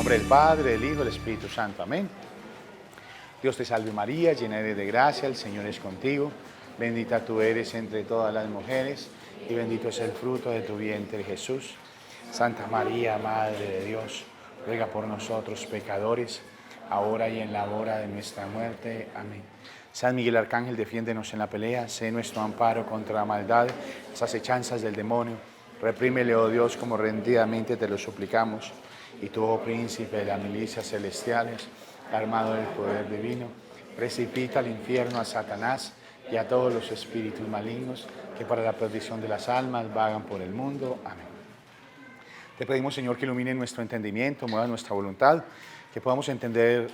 nombre del Padre, del Hijo y del Espíritu Santo. Amén. Dios te salve María, llena eres de gracia, el Señor es contigo. Bendita tú eres entre todas las mujeres y bendito es el fruto de tu vientre, Jesús. Santa María, Madre de Dios, ruega por nosotros pecadores, ahora y en la hora de nuestra muerte. Amén. San Miguel Arcángel, defiéndenos en la pelea, sé nuestro amparo contra la maldad, las acechanzas del demonio. Reprímele, oh Dios, como rendidamente te lo suplicamos. Y tú, oh príncipe de las milicias celestiales, armado del poder divino, precipita al infierno a Satanás y a todos los espíritus malignos que para la perdición de las almas vagan por el mundo. Amén. Te pedimos, Señor, que ilumine nuestro entendimiento, mueva nuestra voluntad, que podamos entender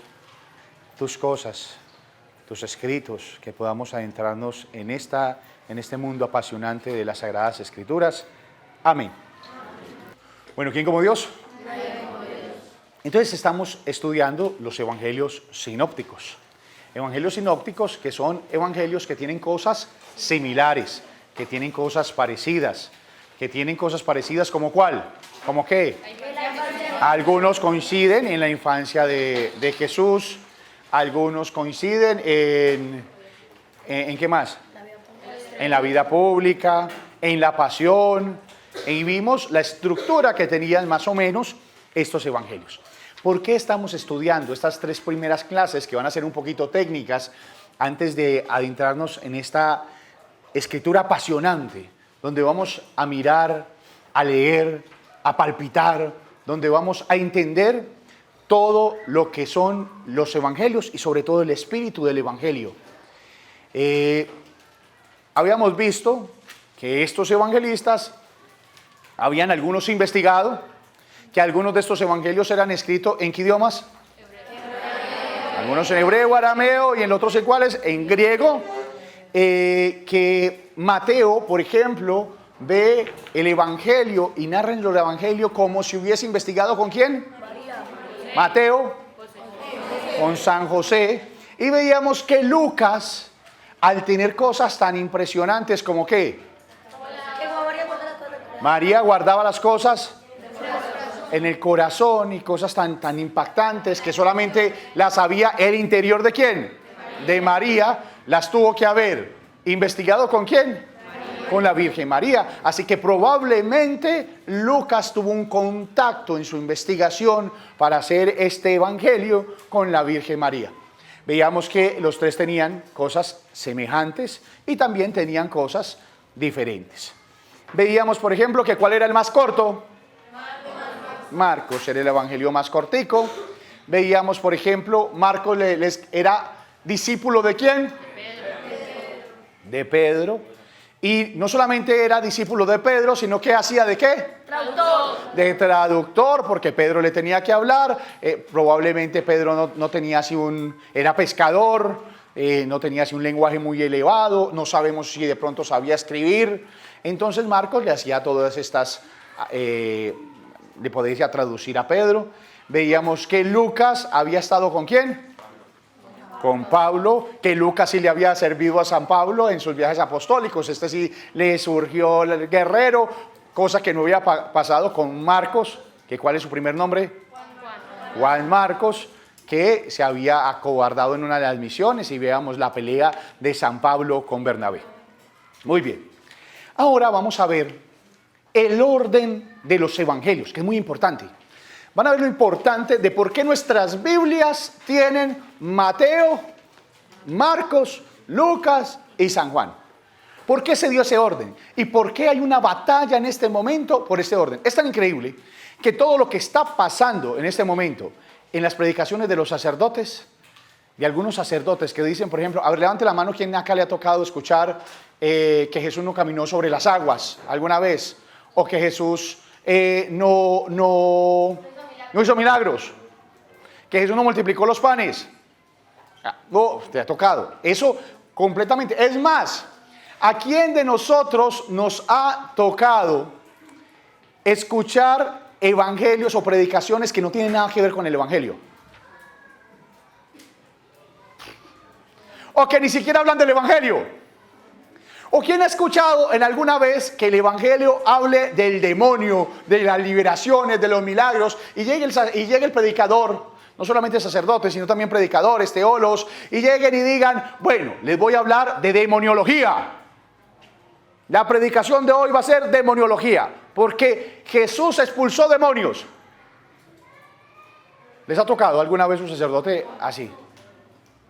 tus cosas, tus escritos, que podamos adentrarnos en este mundo apasionante de las Sagradas Escrituras. Amén. Bueno, ¿quién como Dios? Entonces estamos estudiando los evangelios sinópticos. Evangelios sinópticos que son evangelios que tienen cosas similares, que tienen cosas parecidas. ¿Como cuál? ¿Como qué? Algunos coinciden en la infancia de Jesús, algunos coinciden ¿en qué más? En la vida pública, en la pasión, y vimos la estructura que tenían más o menos estos evangelios. ¿Por qué estamos estudiando estas tres primeras clases que van a ser un poquito técnicas antes de adentrarnos en esta escritura apasionante, donde vamos a mirar, a leer, a palpitar, donde vamos a entender todo lo que son los evangelios y sobre todo el espíritu del evangelio? Habíamos visto que estos evangelistas habían algunos investigado que algunos de estos evangelios eran escritos ¿en qué idiomas? Algunos en hebreo, arameo y en otros en cuáles, en griego. Que Mateo, por ejemplo, ve el evangelio y narra el evangelio como si hubiese investigado ¿con quién? Mateo, con San José. Y veíamos que Lucas, al tener cosas tan impresionantes como ¿qué? María guardaba las cosas en el corazón y cosas tan impactantes que solamente las sabía el interior ¿de quién? De María. Las tuvo que haber investigado ¿con quién? Con la Virgen María. Así que probablemente Lucas tuvo un contacto en su investigación para hacer este evangelio con la Virgen María. Veíamos que los tres tenían cosas semejantes y también tenían cosas diferentes. Veíamos, por ejemplo, que ¿cuál era el más corto? Marcos era el evangelio más cortico. Veíamos, por ejemplo, Marcos era discípulo ¿de quién? De Pedro. Y no solamente era discípulo de Pedro, sino que hacía ¿de qué? Traductor. De traductor, porque Pedro le tenía que hablar. Probablemente Pedro no tenía así era pescador, no tenía así un lenguaje muy elevado, no sabemos si de pronto sabía escribir. Entonces Marcos le hacía todas estas, le podía traducir a Pedro. Veíamos que Lucas había estado ¿con quién? Con Pablo, que Lucas sí le había servido a San Pablo en sus viajes apostólicos. Este sí le surgió el guerrero, cosa que no había pasado con Marcos, que ¿cuál es su primer nombre? Juan Marcos, que se había acobardado en una de las misiones, y veamos la pelea de San Pablo con Bernabé. Muy bien. Ahora vamos a ver el orden de los evangelios, que es muy importante. Van a ver lo importante de por qué nuestras Biblias tienen Mateo, Marcos, Lucas y San Juan. ¿Por qué se dio ese orden? ¿Y por qué hay una batalla en este momento por ese orden? Es tan increíble que todo lo que está pasando en este momento en las predicaciones de los sacerdotes, de algunos sacerdotes que dicen, por ejemplo, a ver, levante la mano, ¿quién acá le ha tocado escuchar que Jesús no caminó sobre las aguas alguna vez? O que Jesús no hizo milagros, que Jesús no multiplicó los panes. No, te ha tocado. Eso completamente. Es más, ¿a quién de nosotros nos ha tocado escuchar evangelios o predicaciones que no tienen nada que ver con el evangelio? O que ni siquiera hablan del evangelio. ¿O quién ha escuchado en alguna vez que el evangelio hable del demonio, de las liberaciones, de los milagros, y llegue el predicador, no solamente sacerdotes, sino también predicadores, teólogos, y lleguen y digan, bueno, les voy a hablar de demoniología. La predicación de hoy va a ser demoniología, porque Jesús expulsó demonios. ¿Les ha tocado alguna vez un sacerdote así?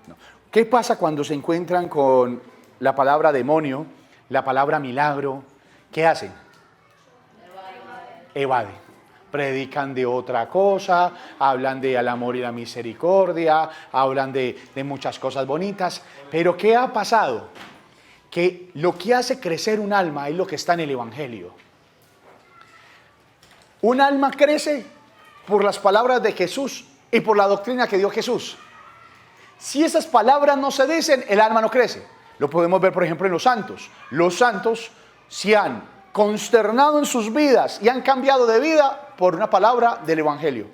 No. ¿Qué pasa cuando se encuentran con la palabra demonio, la palabra milagro? ¿Qué hacen? Evaden. Predican de otra cosa, hablan del amor y la misericordia, hablan de muchas cosas bonitas. Pero ¿qué ha pasado? Que lo que hace crecer un alma es lo que está en el evangelio. Un alma crece por las palabras de Jesús y por la doctrina que dio Jesús. Si esas palabras no se dicen, el alma no crece. Lo podemos ver, por ejemplo, en los santos. Los santos se han consternado en sus vidas y han cambiado de vida por una palabra del evangelio.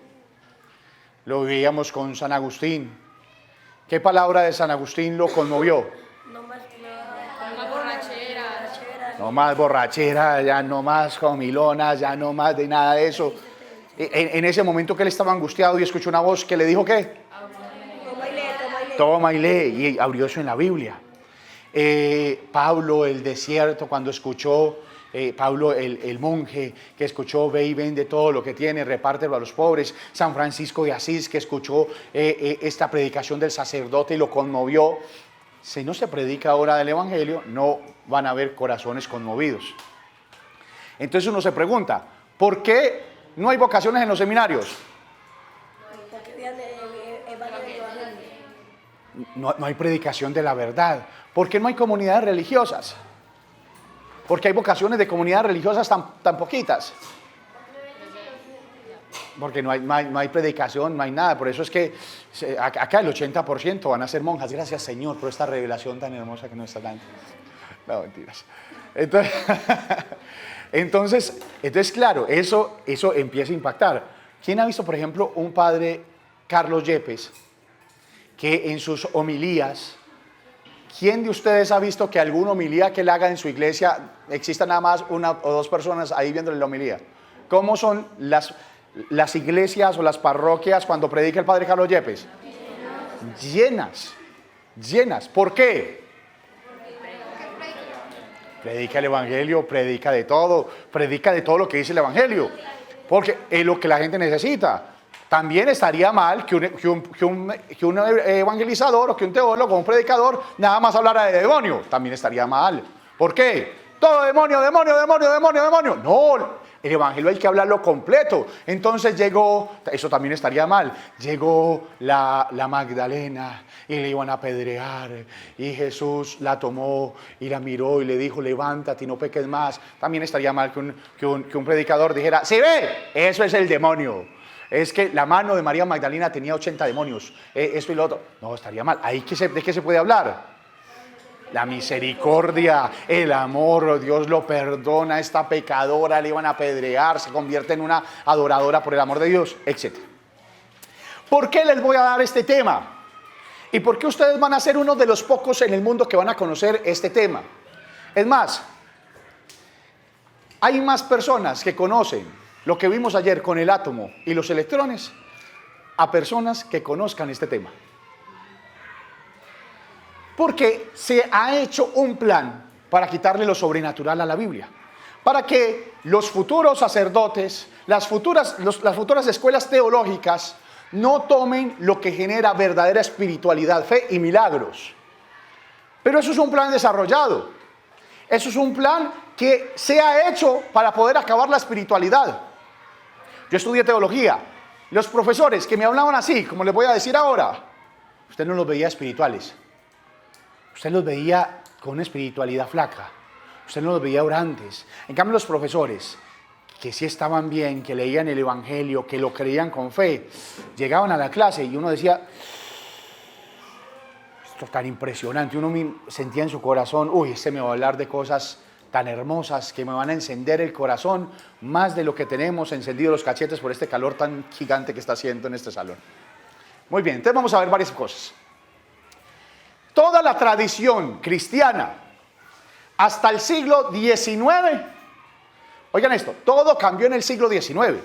Lo veíamos con San Agustín. ¿Qué palabra de San Agustín lo conmovió? No más borrachera, ya no más comilonas, ya no más de nada de eso. En ese momento que él estaba angustiado y escuchó una voz que le dijo ¿qué? Toma y lee, y abrió eso en la Biblia. Pablo, el desierto, cuando escuchó, Pablo, el monje, que escuchó, ve y vende todo lo que tiene, repártelo a los pobres. San Francisco de Asís, que escuchó esta predicación del sacerdote y lo conmovió. Si no se predica ahora del evangelio, no van a haber corazones conmovidos. Entonces uno se pregunta, ¿por qué no hay vocaciones en los seminarios? No hay predicación de la verdad. ¿Por qué no hay comunidades religiosas? ¿Por qué hay vocaciones de comunidades religiosas tan poquitas? Porque no hay predicación, no hay nada. Por eso es que acá el 80% van a ser monjas. Gracias, Señor, por esta revelación tan hermosa que nos está dando. No, mentiras. Entonces, claro, eso empieza a impactar. ¿Quién ha visto, por ejemplo, un padre, Carlos Yepes, que en sus homilías, quién de ustedes ha visto que alguna homilía que él haga en su iglesia exista nada más una o dos personas ahí viéndole la homilía? ¿Cómo son las iglesias o las parroquias cuando predica el padre Carlos Yepes? Llenas. ¿Por qué? Predica el evangelio, predica de todo lo que dice el evangelio, porque es lo que la gente necesita. También estaría mal que un evangelizador o que un teólogo o un predicador nada más hablara de demonio. También estaría mal. ¿Por qué? Todo demonio. No, el evangelio hay que hablarlo completo. Entonces eso también estaría mal. Llegó la Magdalena y le iban a apedrear. Y Jesús la tomó y la miró y le dijo, levántate y no peques más. También estaría mal que un predicador dijera, ¿sí ve? Eso es el demonio. Es que la mano de María Magdalena tenía 80 demonios, esto y lo otro. No, estaría mal. ¿De qué se puede hablar? La misericordia, el amor, Dios lo perdona, esta pecadora le iban a apedrear, se convierte en una adoradora por el amor de Dios, etc. ¿Por qué les voy a dar este tema? ¿Y por qué ustedes van a ser uno de los pocos en el mundo que van a conocer este tema? Es más, hay más personas que conocen lo que vimos ayer con el átomo y los electrones a personas que conozcan este tema. Porque se ha hecho un plan para quitarle lo sobrenatural a la Biblia. Para que los futuros sacerdotes, las futuras escuelas teológicas no tomen lo que genera verdadera espiritualidad, fe y milagros. Pero eso es un plan desarrollado. Eso es un plan que se ha hecho para poder acabar la espiritualidad. Yo estudié teología. Los profesores que me hablaban así, como les voy a decir ahora, usted no los veía espirituales. Usted los veía con una espiritualidad flaca. Usted no los veía orantes. En cambio, los profesores que sí estaban bien, que leían el evangelio, que lo creían con fe, llegaban a la clase y uno decía, esto es tan impresionante. Uno sentía en su corazón, uy, me va a hablar de cosas tan hermosas que me van a encender el corazón más de lo que tenemos encendido los cachetes por este calor tan gigante que está haciendo en este salón. Muy bien, entonces vamos a ver varias cosas. Toda la tradición cristiana hasta el siglo XIX. Oigan esto, todo cambió en el siglo XIX.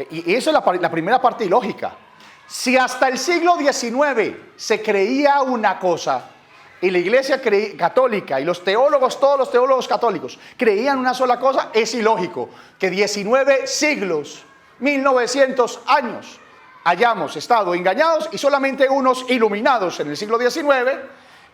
Y eso es la primera parte ilógica. Si hasta el siglo XIX se creía una cosa, y la iglesia católica y los teólogos, todos los teólogos católicos, creían una sola cosa, es ilógico que 19 siglos, 1900 años, hayamos estado engañados y solamente unos iluminados en el siglo XIX,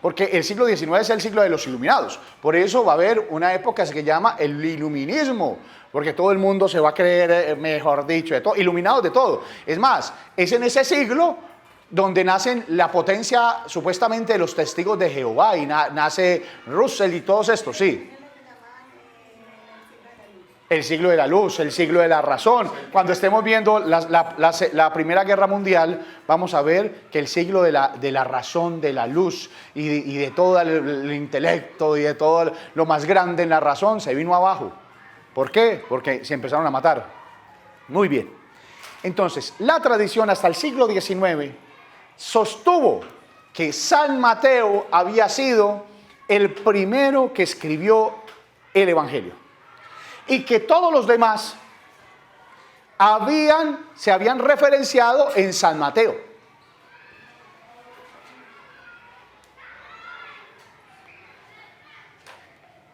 porque el siglo XIX es el siglo de los iluminados. Por eso va a haber una época que se llama el iluminismo, porque todo el mundo se va a creer, mejor dicho, de todo, iluminados de todo. Es más, es en ese siglo donde nacen la potencia supuestamente de los testigos de Jehová y nace Russell y todos estos, sí. El siglo de la luz, el siglo de la razón. Cuando estemos viendo la Primera Guerra Mundial, vamos a ver que el siglo de la razón, de la luz y de todo el intelecto y de todo lo más grande en la razón se vino abajo. ¿Por qué? Porque se empezaron a matar. Muy bien. Entonces, la tradición hasta el siglo XIX sostuvo que San Mateo había sido el primero que escribió el Evangelio y que todos los demás se habían referenciado en San Mateo.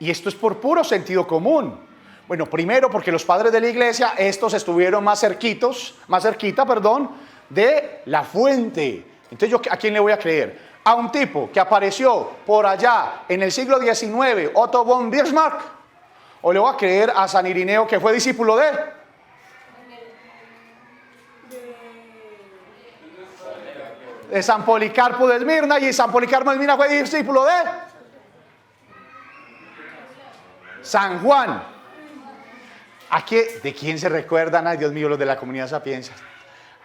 Y esto es por puro sentido común. Bueno, primero porque los padres de la iglesia, estos estuvieron más cerquita, de la fuente. Entonces, ¿yo a quién le voy a creer? ¿A un tipo que apareció por allá en el siglo XIX, Otto von Bismarck? ¿O le voy a creer a San Irineo, que fue discípulo de San Policarpo de Esmirna, y San Policarpo de Esmirna fue discípulo de San Juan? ¿De quién se recuerdan? Ay, Dios mío, los de la comunidad Sapienza.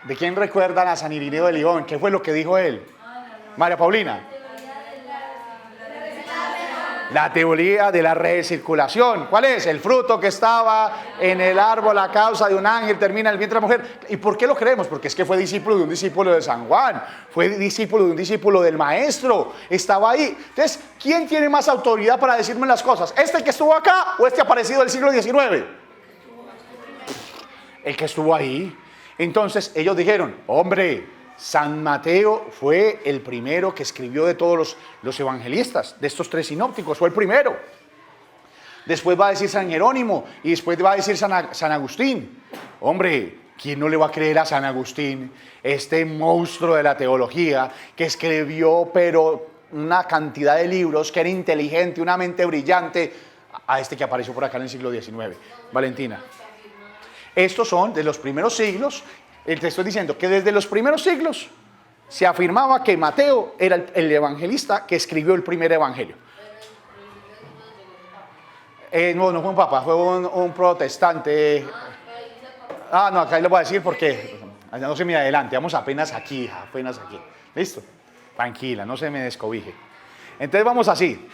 ¿De quién recuerdan a San Irineo de León? ¿Qué fue lo que dijo él? María Paulina. La teoría de la recirculación. ¿Cuál es? El fruto que estaba en el árbol a causa de un ángel termina en el vientre de la mujer. ¿Y por qué lo creemos? Porque es que fue discípulo de un discípulo de San Juan. Fue discípulo de un discípulo del maestro. Estaba ahí. Entonces, ¿quién tiene más autoridad para decirme las cosas? ¿Este que estuvo acá o este aparecido del siglo XIX? El que estuvo ahí. Entonces ellos dijeron, hombre, San Mateo fue el primero que escribió de todos los evangelistas, de estos tres sinópticos, fue el primero. Después va a decir San Jerónimo y después va a decir San Agustín. Hombre, ¿quién no le va a creer a San Agustín? Este monstruo de la teología que escribió pero una cantidad de libros, que era inteligente, una mente brillante, a este que apareció por acá en el siglo XIX. Valentina. Estos son de los primeros siglos. Te estoy diciendo que desde los primeros siglos se afirmaba que Mateo era el evangelista que escribió el primer evangelio. No fue un papa, fue un protestante. No, acá le voy a decir porque no se me adelante, vamos apenas aquí. ¿Listo? Tranquila, no se me descobije. Entonces vamos así.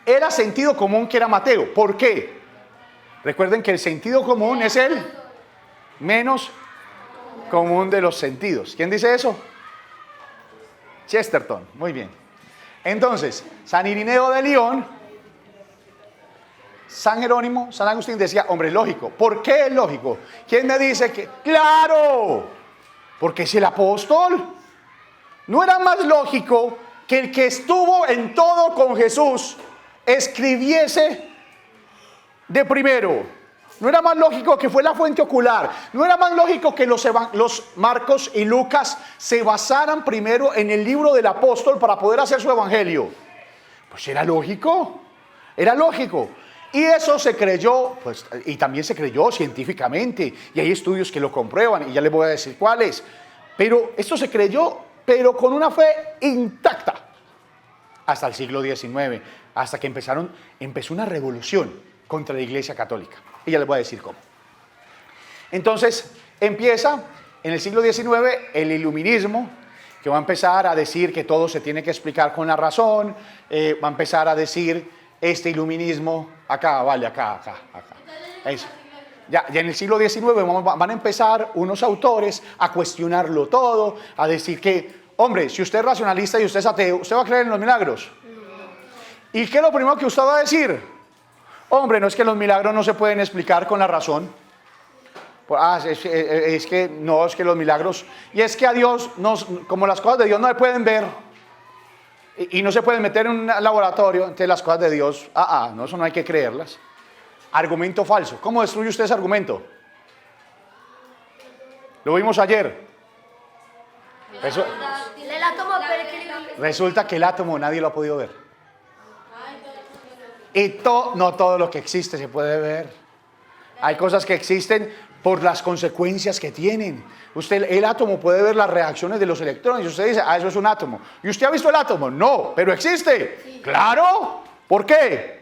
Era sentido común que era Mateo. ¿Por qué? Recuerden que el sentido común es el menos común de los sentidos. ¿Quién dice eso? Chesterton. Muy bien. Entonces, San Irineo de León, San Jerónimo, San Agustín decía, hombre, es lógico. ¿Por qué es lógico? ¿Quién me dice que? ¡Claro! Porque es el apóstol. ¿No era más lógico que el que estuvo en todo con Jesús escribiese de primero? ¿No era más lógico que fue la fuente ocular? ¿No era más lógico que los Marcos y Lucas se basaran primero en el libro del apóstol para poder hacer su evangelio? Pues era lógico. Y eso se creyó, pues, y también se creyó científicamente, y hay estudios que lo comprueban, y ya les voy a decir cuáles. Pero esto se creyó, pero con una fe intacta, hasta el siglo XIX, hasta que empezó una revolución contra la Iglesia Católica. Y ya les voy a decir cómo. Entonces, empieza en el siglo XIX el iluminismo, que va a empezar a decir que todo se tiene que explicar con la razón, va a empezar a decir este iluminismo, acá. Eso. Ya en el siglo XIX van a empezar unos autores a cuestionarlo todo, a decir que, hombre, si usted es racionalista y usted es ateo, ¿usted va a creer en los milagros? ¿Y qué es lo primero que usted va a decir? Hombre, no es que los milagros no se pueden explicar con la razón. Es que no, es que los milagros... Y es que a Dios, como las cosas de Dios no se pueden ver y no se pueden meter en un laboratorio, entonces las cosas de Dios, no, eso no hay que creerlas. Argumento falso. ¿Cómo destruye usted ese argumento? Lo vimos ayer. Resulta que el átomo nadie lo ha podido ver. Y no todo lo que existe se puede ver. Hay cosas que existen por las consecuencias que tienen. El átomo puede ver las reacciones de los electrones. Y usted dice, eso es un átomo. ¿Y usted ha visto el átomo? No, pero existe. Sí. Claro. ¿Por qué?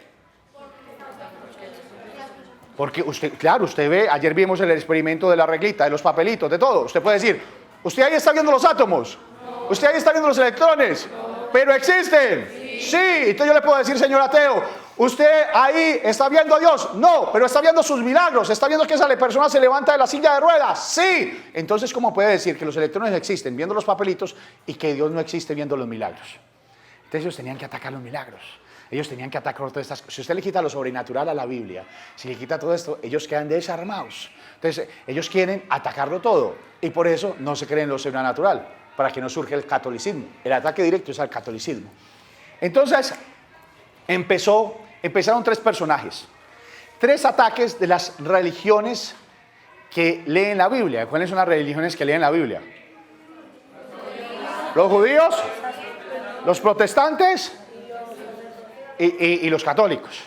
Porque usted ve, ayer vimos el experimento de la reglita, de los papelitos, de todo. Usted puede decir, usted ahí está viendo los átomos. No. Usted ahí está viendo los electrones. No. Pero existen. Sí. Entonces yo le puedo decir, señor ateo, ¿usted ahí está viendo a Dios? No, pero está viendo sus milagros, está viendo que esa persona se levanta de la silla de ruedas. Sí. Entonces, ¿cómo puede decir que los electrones existen viendo los papelitos y que Dios no existe viendo los milagros? Entonces ellos tenían que atacar los milagros. Ellos tenían que atacar todas estas cosas. Si usted le quita lo sobrenatural a la Biblia, si le quita todo esto, ellos quedan desarmados. Entonces, ellos quieren atacarlo todo. Y por eso no se creen lo sobrenatural, para que no surja el catolicismo. El ataque directo es al catolicismo. Entonces, empezaron 3 personajes. 3 ataques de las religiones que leen la Biblia. ¿Cuáles son las religiones que leen la Biblia? Los judíos, los protestantes y los católicos.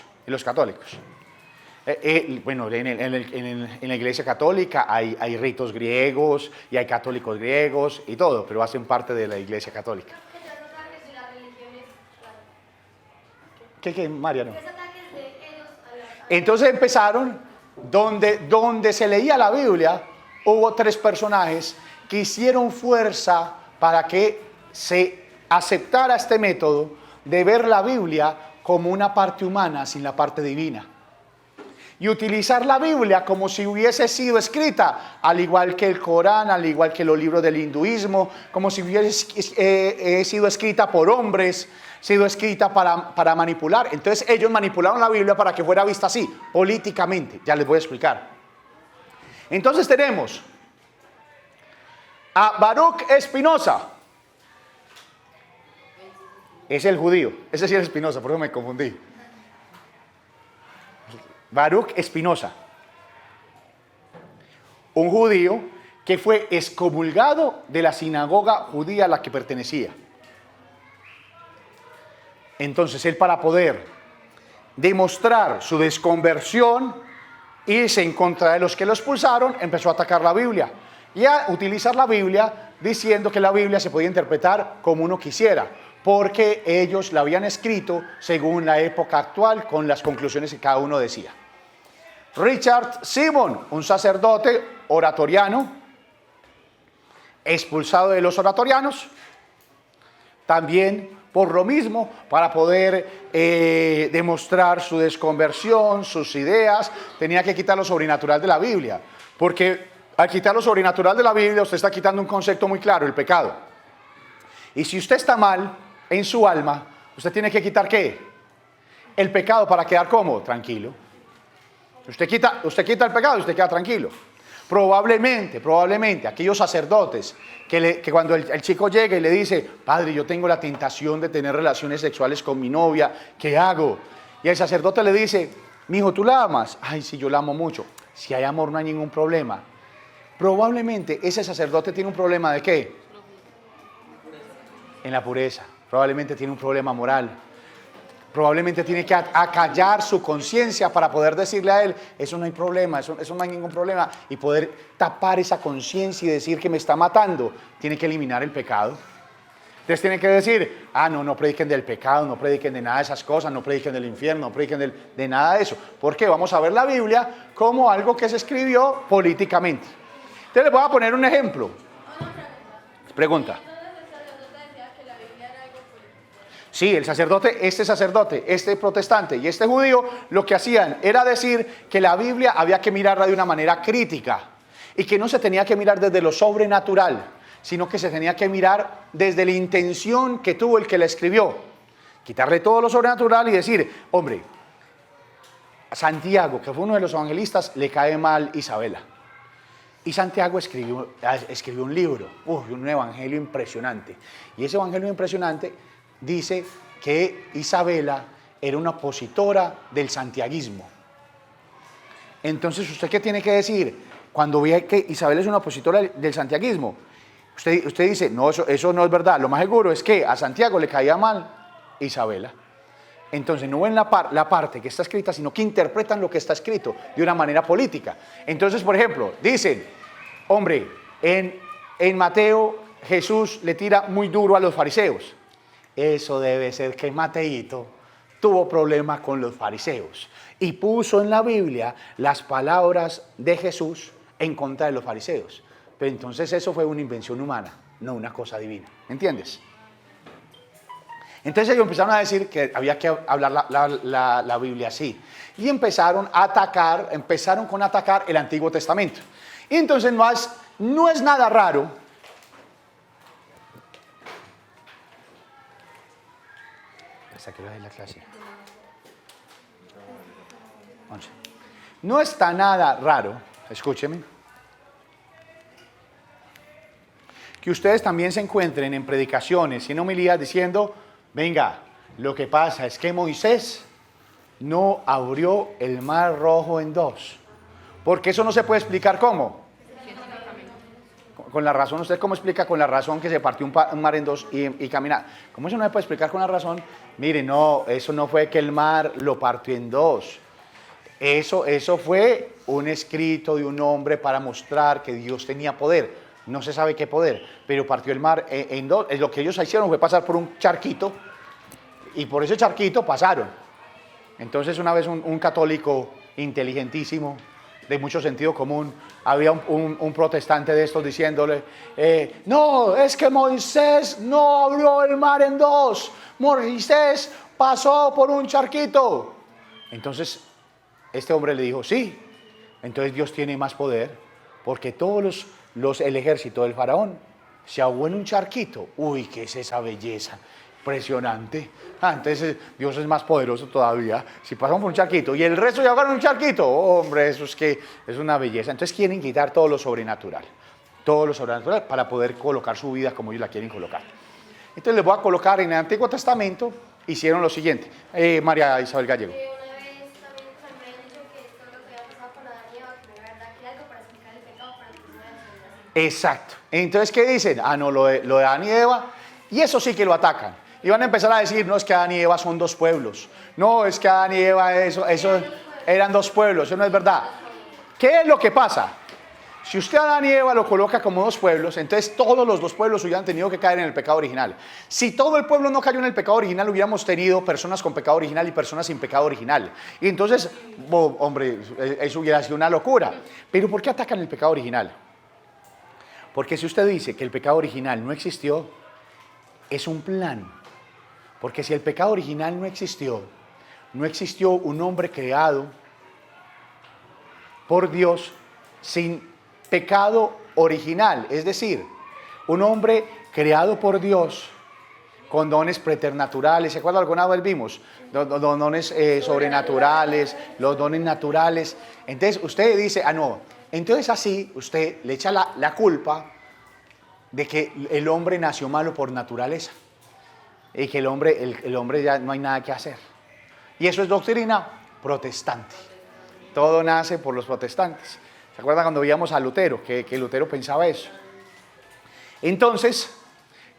Bueno, en la iglesia católica hay ritos griegos y hay católicos griegos y todo, pero hacen parte de la iglesia católica. ¿Qué, Mariano? Entonces empezaron, donde se leía la Biblia, hubo 3 personajes que hicieron fuerza para que se aceptara este método de ver la Biblia como una parte humana sin la parte divina. Y utilizar la Biblia como si hubiese sido escrita, al igual que el Corán, al igual que los libros del hinduismo, como si hubiese sido escrita por hombres, sido escrita para manipular. Entonces ellos manipularon la Biblia para que fuera vista así, políticamente. Ya les voy a explicar. Entonces tenemos a Baruch Spinoza. Es el judío. Ese sí es Spinoza, por eso me confundí. Baruch Spinoza. Un judío que fue excomulgado de la sinagoga judía a la que pertenecía. Entonces él, para poder demostrar su desconversión, irse en contra de los que lo expulsaron, empezó a atacar la Biblia y a utilizar la Biblia diciendo que la Biblia se podía interpretar como uno quisiera, porque ellos la habían escrito según la época actual con las conclusiones que cada uno decía. Richard Simon, un sacerdote oratoriano, expulsado de los oratorianos, también por lo mismo, para poder demostrar su desconversión, sus ideas, tenía que quitar lo sobrenatural de la Biblia, porque al quitar lo sobrenatural de la Biblia usted está quitando un concepto muy claro, el pecado. Y si usted está mal en su alma, usted tiene que quitar ¿qué? El pecado, para quedar cómodo, tranquilo. Usted quita el pecado y usted queda tranquilo. Probablemente, aquellos sacerdotes que cuando el chico llega y le dice, padre, yo tengo la tentación de tener relaciones sexuales con mi novia, ¿qué hago? Y el sacerdote le dice, mijo, ¿tú la amas? Ay, sí, yo la amo mucho. Si hay amor no hay ningún problema. Probablemente ese sacerdote tiene un problema ¿de qué? En la pureza. Probablemente tiene un problema moral. Probablemente tiene que acallar su conciencia para poder decirle a él, eso no hay problema, eso no hay ningún problema, y poder tapar esa conciencia y decir que me está matando. Tiene que eliminar el pecado. Entonces tienen que decir, no prediquen del pecado, no prediquen de nada de esas cosas, no prediquen del infierno, no prediquen de nada de eso. ¿Por qué? Vamos a ver la Biblia como algo que se escribió políticamente. Entonces les voy a poner un ejemplo. Pregunta. Sí, este protestante y este judío, lo que hacían era decir que la Biblia había que mirarla de una manera crítica y que no se tenía que mirar desde lo sobrenatural, sino que se tenía que mirar desde la intención que tuvo el que la escribió. quitarle todo lo sobrenatural y decir, hombre, a Santiago, que fue uno de los evangelistas, le cae mal Isabela. Y Santiago escribió un libro, un evangelio impresionante. Y ese evangelio impresionante dice que Isabela era una opositora del santiaguismo. Entonces, ¿usted qué tiene que decir? Cuando ve que Isabela es una opositora del santiaguismo, usted dice, no, eso no es verdad. Lo más seguro es que a Santiago le caía mal Isabela. Entonces no ven la parte que está escrita, sino que interpretan lo que está escrito de una manera política. Entonces, por ejemplo, dicen, hombre, en Mateo Jesús le tira muy duro a los fariseos. Eso debe ser que Mateíto tuvo problemas con los fariseos y puso en la Biblia las palabras de Jesús en contra de los fariseos. Pero entonces eso fue una invención humana, no una cosa divina. ¿Entiendes? Entonces ellos empezaron a decir que había que hablar la Biblia así. Y empezaron con atacar el Antiguo Testamento. Y entonces no es nada raro. ¿Hasta qué hora es la clase? 11. No está nada raro, escúcheme, que ustedes también se encuentren en predicaciones y en homilías diciendo, venga, lo que pasa es que Moisés no abrió el mar rojo en dos. Porque eso no se puede explicar ¿cómo? Con la razón. ¿Usted cómo explica con la razón que se partió un mar en dos y caminar? ¿Cómo eso no se puede explicar con la razón? Mire, no, eso no fue que el mar lo partió en dos. Eso fue un escrito de un hombre para mostrar que Dios tenía poder. No se sabe qué poder, pero partió el mar en dos. Lo que ellos hicieron fue pasar por un charquito y por ese charquito pasaron. Entonces una vez un católico inteligentísimo, de mucho sentido común, había un protestante de estos diciéndole, no, es que Moisés no abrió el mar en dos, Moisés pasó por un charquito. Entonces este hombre le dijo, sí, entonces Dios tiene más poder, porque todos el ejército del faraón se ahogó en un charquito. Uy, ¿qué es esa belleza? Impresionante. Entonces Dios es más poderoso todavía. Si pasamos por un charquito y el resto se ahogaron en un charquito, hombre, eso es una belleza. Entonces quieren quitar todo lo sobrenatural para poder colocar su vida como ellos la quieren colocar. Entonces les voy a colocar en el Antiguo Testamento, hicieron lo siguiente. María Isabel Gallego. Exacto. Entonces, ¿qué dicen? No, lo de Adán y Eva, y eso sí que lo atacan. Y van a empezar a decir, no, es que Adán y Eva son dos pueblos. No, es que Adán y Eva, eso eran dos pueblos, eso no es verdad. ¿Qué es lo que pasa? Si usted a Adán y Eva lo coloca como dos pueblos, entonces todos los dos pueblos hubieran tenido que caer en el pecado original. Si todo el pueblo no cayó en el pecado original, hubiéramos tenido personas con pecado original y personas sin pecado original. Y entonces, hombre, eso hubiera sido una locura. Pero ¿por qué atacan el pecado original? Porque si usted dice que el pecado original no existió, es un plan. Porque si el pecado original no existió un hombre creado por Dios sin pecado original. Es decir, un hombre creado por Dios con dones preternaturales. ¿Se acuerdan? Alguna vez vimos dones sobrenaturales, los dones naturales. Entonces usted dice, no. Entonces así usted le echa la culpa de que el hombre nació malo por naturaleza y que el hombre ya no hay nada que hacer. Y eso es doctrina protestante. Todo nace por los protestantes. ¿Se acuerdan cuando veíamos a Lutero? Que Lutero pensaba eso. Entonces,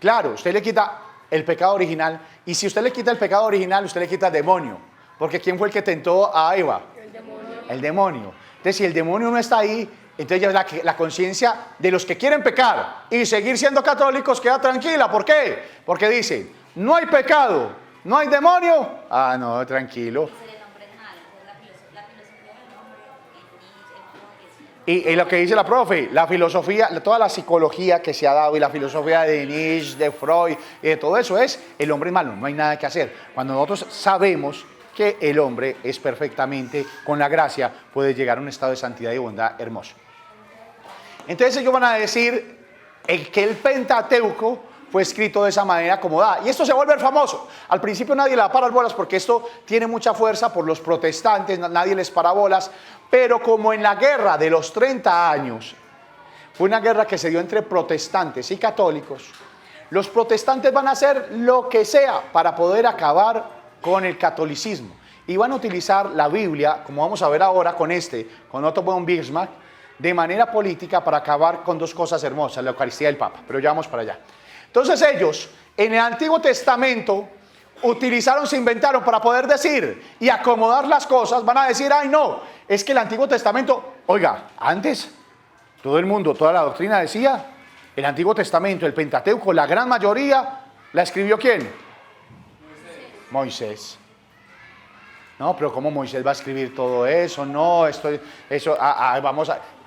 claro, usted le quita el pecado original, y si usted le quita el pecado original, usted le quita el demonio. Porque ¿quién fue el que tentó a Eva? El demonio. Entonces, si el demonio no está ahí, entonces ya la conciencia de los que quieren pecar y seguir siendo católicos queda tranquila. ¿Por qué? Porque dicen, no hay pecado, no hay demonio. No, tranquilo. Y lo que dice la profe, la filosofía, toda la psicología que se ha dado y la filosofía de Nietzsche, de Freud, todo eso es, el hombre es malo, no hay nada que hacer. Cuando nosotros sabemos que el hombre es perfectamente, con la gracia, puede llegar a un estado de santidad y bondad hermoso. Entonces ellos van a decir que el Pentateuco fue escrito de esa manera acomodada. Y esto se vuelve famoso. Al principio nadie le da para bolas porque esto tiene mucha fuerza por los protestantes, nadie les para bolas. Pero como en la guerra de los 30 años, fue una guerra que se dio entre protestantes y católicos, los protestantes van a hacer lo que sea para poder acabar con el catolicismo. Y van a utilizar la Biblia, como vamos a ver ahora con Otto von Bismarck, de manera política para acabar con dos cosas hermosas, la Eucaristía y el Papa. Pero ya vamos para allá. Entonces ellos, en el Antiguo Testamento, se inventaron para poder decir y acomodar las cosas. Van a decir, ay no, es que el Antiguo Testamento, oiga, antes todo el mundo, toda la doctrina decía, el Antiguo Testamento, el Pentateuco, la gran mayoría, ¿la escribió quién? Moisés. No, pero ¿cómo Moisés va a escribir todo eso? No,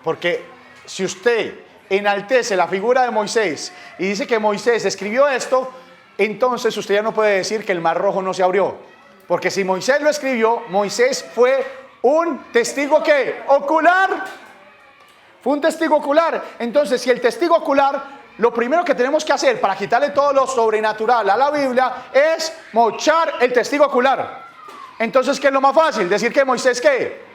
porque si usted enaltece la figura de Moisés y dice que Moisés escribió esto, entonces usted ya no puede decir que el Mar Rojo no se abrió. Porque si Moisés lo escribió, Moisés fue un testigo ¿qué? Ocular. Fue un testigo ocular. Entonces, si el testigo ocular, lo primero que tenemos que hacer para quitarle todo lo sobrenatural a la Biblia es mochar el testigo ocular. Entonces, ¿qué es lo más fácil? Decir que Moisés, ¿qué?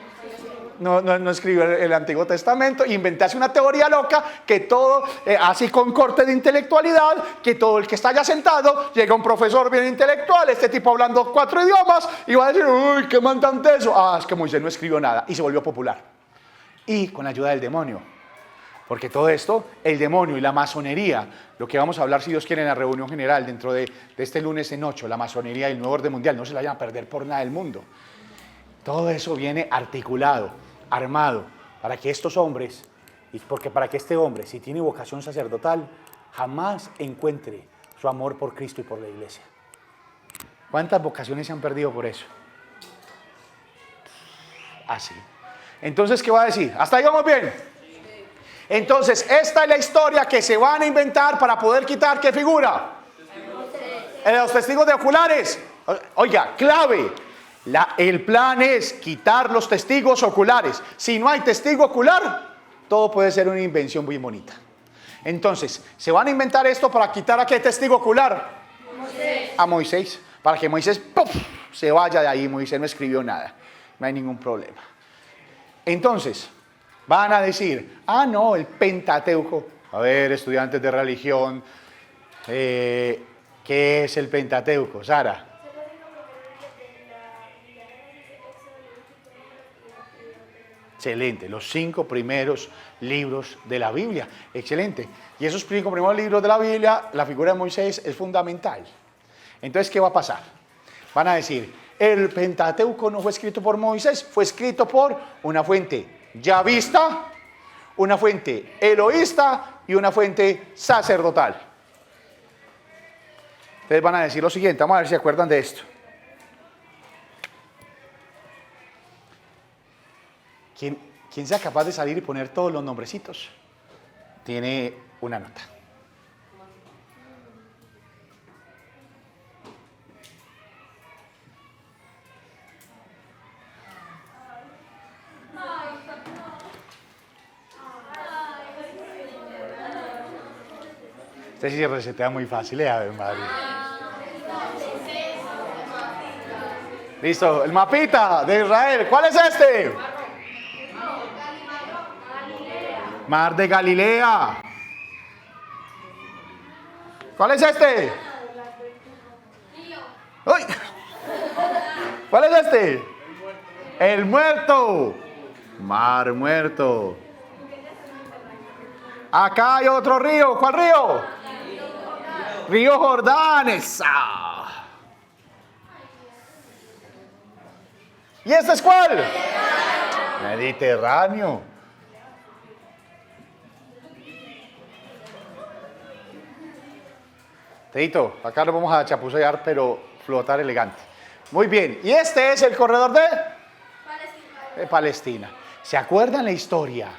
No escribió el Antiguo Testamento, inventarse una teoría loca, que todo, así con corte de intelectualidad, que todo el que está allá sentado, llega un profesor bien intelectual, este tipo hablando 4 idiomas, y va a decir, uy, qué mandan de eso. Es que Moisés no escribió nada, y se volvió popular. Y con la ayuda del demonio. Porque todo esto, el demonio y la masonería, lo que vamos a hablar si Dios quiere en la reunión general dentro de este lunes en 8, la masonería y el nuevo orden mundial, no se la vayan a perder por nada del mundo. Todo eso viene articulado, armado, para que estos hombres, para que este hombre, si tiene vocación sacerdotal, jamás encuentre su amor por Cristo y por la iglesia. ¿Cuántas vocaciones se han perdido por eso? Así. Entonces, ¿qué va a decir? ¿Hasta ahí vamos bien? Entonces, esta es la historia que se van a inventar para poder quitar, ¿qué figura? Los testigos de oculares. Oiga, clave. El plan es quitar los testigos oculares. Si no hay testigo ocular, todo puede ser una invención muy bonita. Entonces, se van a inventar esto para quitar ¿a qué testigo ocular? A Moisés. Para que Moisés ¡puf!, se vaya de ahí. Moisés no escribió nada. No hay ningún problema. Entonces, van a decir, no, el Pentateuco. A ver, estudiantes de religión, ¿qué es el Pentateuco? Sara. Excelente, los 5 primeros libros de la Biblia. Excelente. Y esos 5 primeros libros de la Biblia, la figura de Moisés es fundamental. Entonces, ¿qué va a pasar? Van a decir, el Pentateuco no fue escrito por Moisés, fue escrito por una fuente yavista, una fuente eloísta y una fuente sacerdotal. Entonces van a decir lo siguiente, vamos a ver si se acuerdan de esto. ¿Quién sea capaz de salir y poner todos los nombrecitos? Tiene una nota. Este sí se resetea muy fácil, a ver, madre. Listo, el mapita de Israel. ¿Cuál es este? Mar de Galilea. ¿Cuál es este? ¡Uy! ¿Cuál es este? El Muerto. Mar Muerto. Acá hay otro río. ¿Cuál río? Río Jordán. ¡Esa! ¿Y este es cuál? Mediterráneo. Teito, acá lo vamos a chapucear, pero flotar elegante. Muy bien, y este es el corredor de Palestina. ¿Se acuerdan la historia?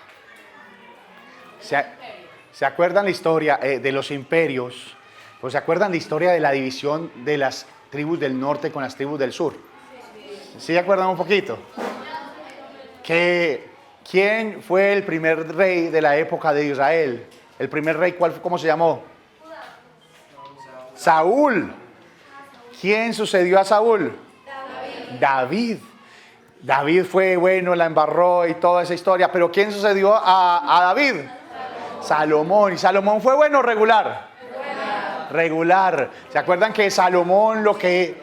¿Se acuerdan la historia de los imperios? Pues ¿se acuerdan la historia de la división de las tribus del norte con las tribus del sur? ¿Sí se acuerdan un poquito? ¿Quién fue el primer rey de la época de Israel? El primer rey, ¿cómo se llamó? Saúl. ¿Quién sucedió a Saúl? David. David fue bueno, la embarró y toda esa historia. Pero ¿quién sucedió a David? Salomón. ¿Y Salomón fue bueno o regular? Regular. ¿Se acuerdan que Salomón lo que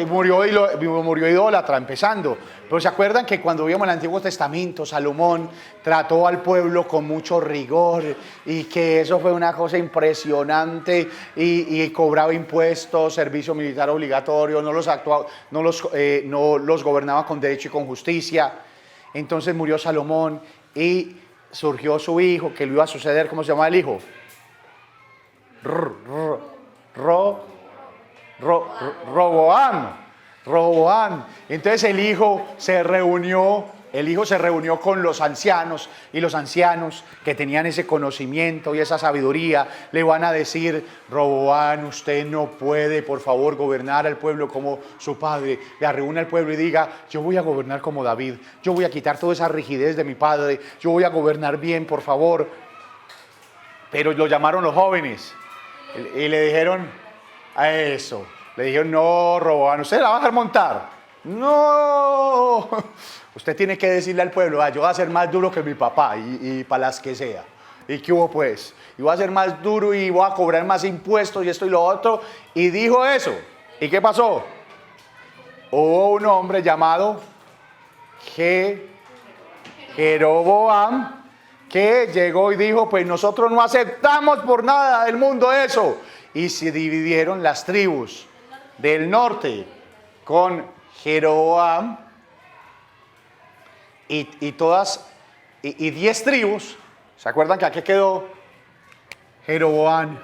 murió idólatra, empezando? Pero ¿se acuerdan que cuando vimos el Antiguo Testamento, Salomón trató al pueblo con mucho rigor y que eso fue una cosa impresionante y cobraba impuestos, servicio militar obligatorio, no los gobernaba con derecho y con justicia? Entonces murió Salomón y surgió su hijo, que le iba a suceder. ¿Cómo se llama el hijo? Roboam. Entonces el hijo se reunió con los ancianos, y los ancianos que tenían ese conocimiento y esa sabiduría le van a decir: Roboam, usted no puede, por favor, gobernar al pueblo como su padre. Le reúne al pueblo y diga: yo voy a gobernar como David, yo voy a quitar toda esa rigidez de mi padre, yo voy a gobernar bien, por favor. Pero lo llamaron los jóvenes y le dijeron a eso. Le dijeron: no, Roboam, ¿usted la va a dejar montar? No. Usted tiene que decirle al pueblo: yo voy a ser más duro que mi papá y para las que sea. ¿Y qué hubo pues? Y voy a ser más duro y voy a cobrar más impuestos y esto y lo otro. Y dijo eso. ¿Y qué pasó? Hubo un hombre llamado Jeroboam que llegó y dijo: pues nosotros no aceptamos por nada del mundo eso. Y se dividieron las tribus del norte con Jeroboam y 10 tribus. ¿Se acuerdan que aquí quedó Jeroboam?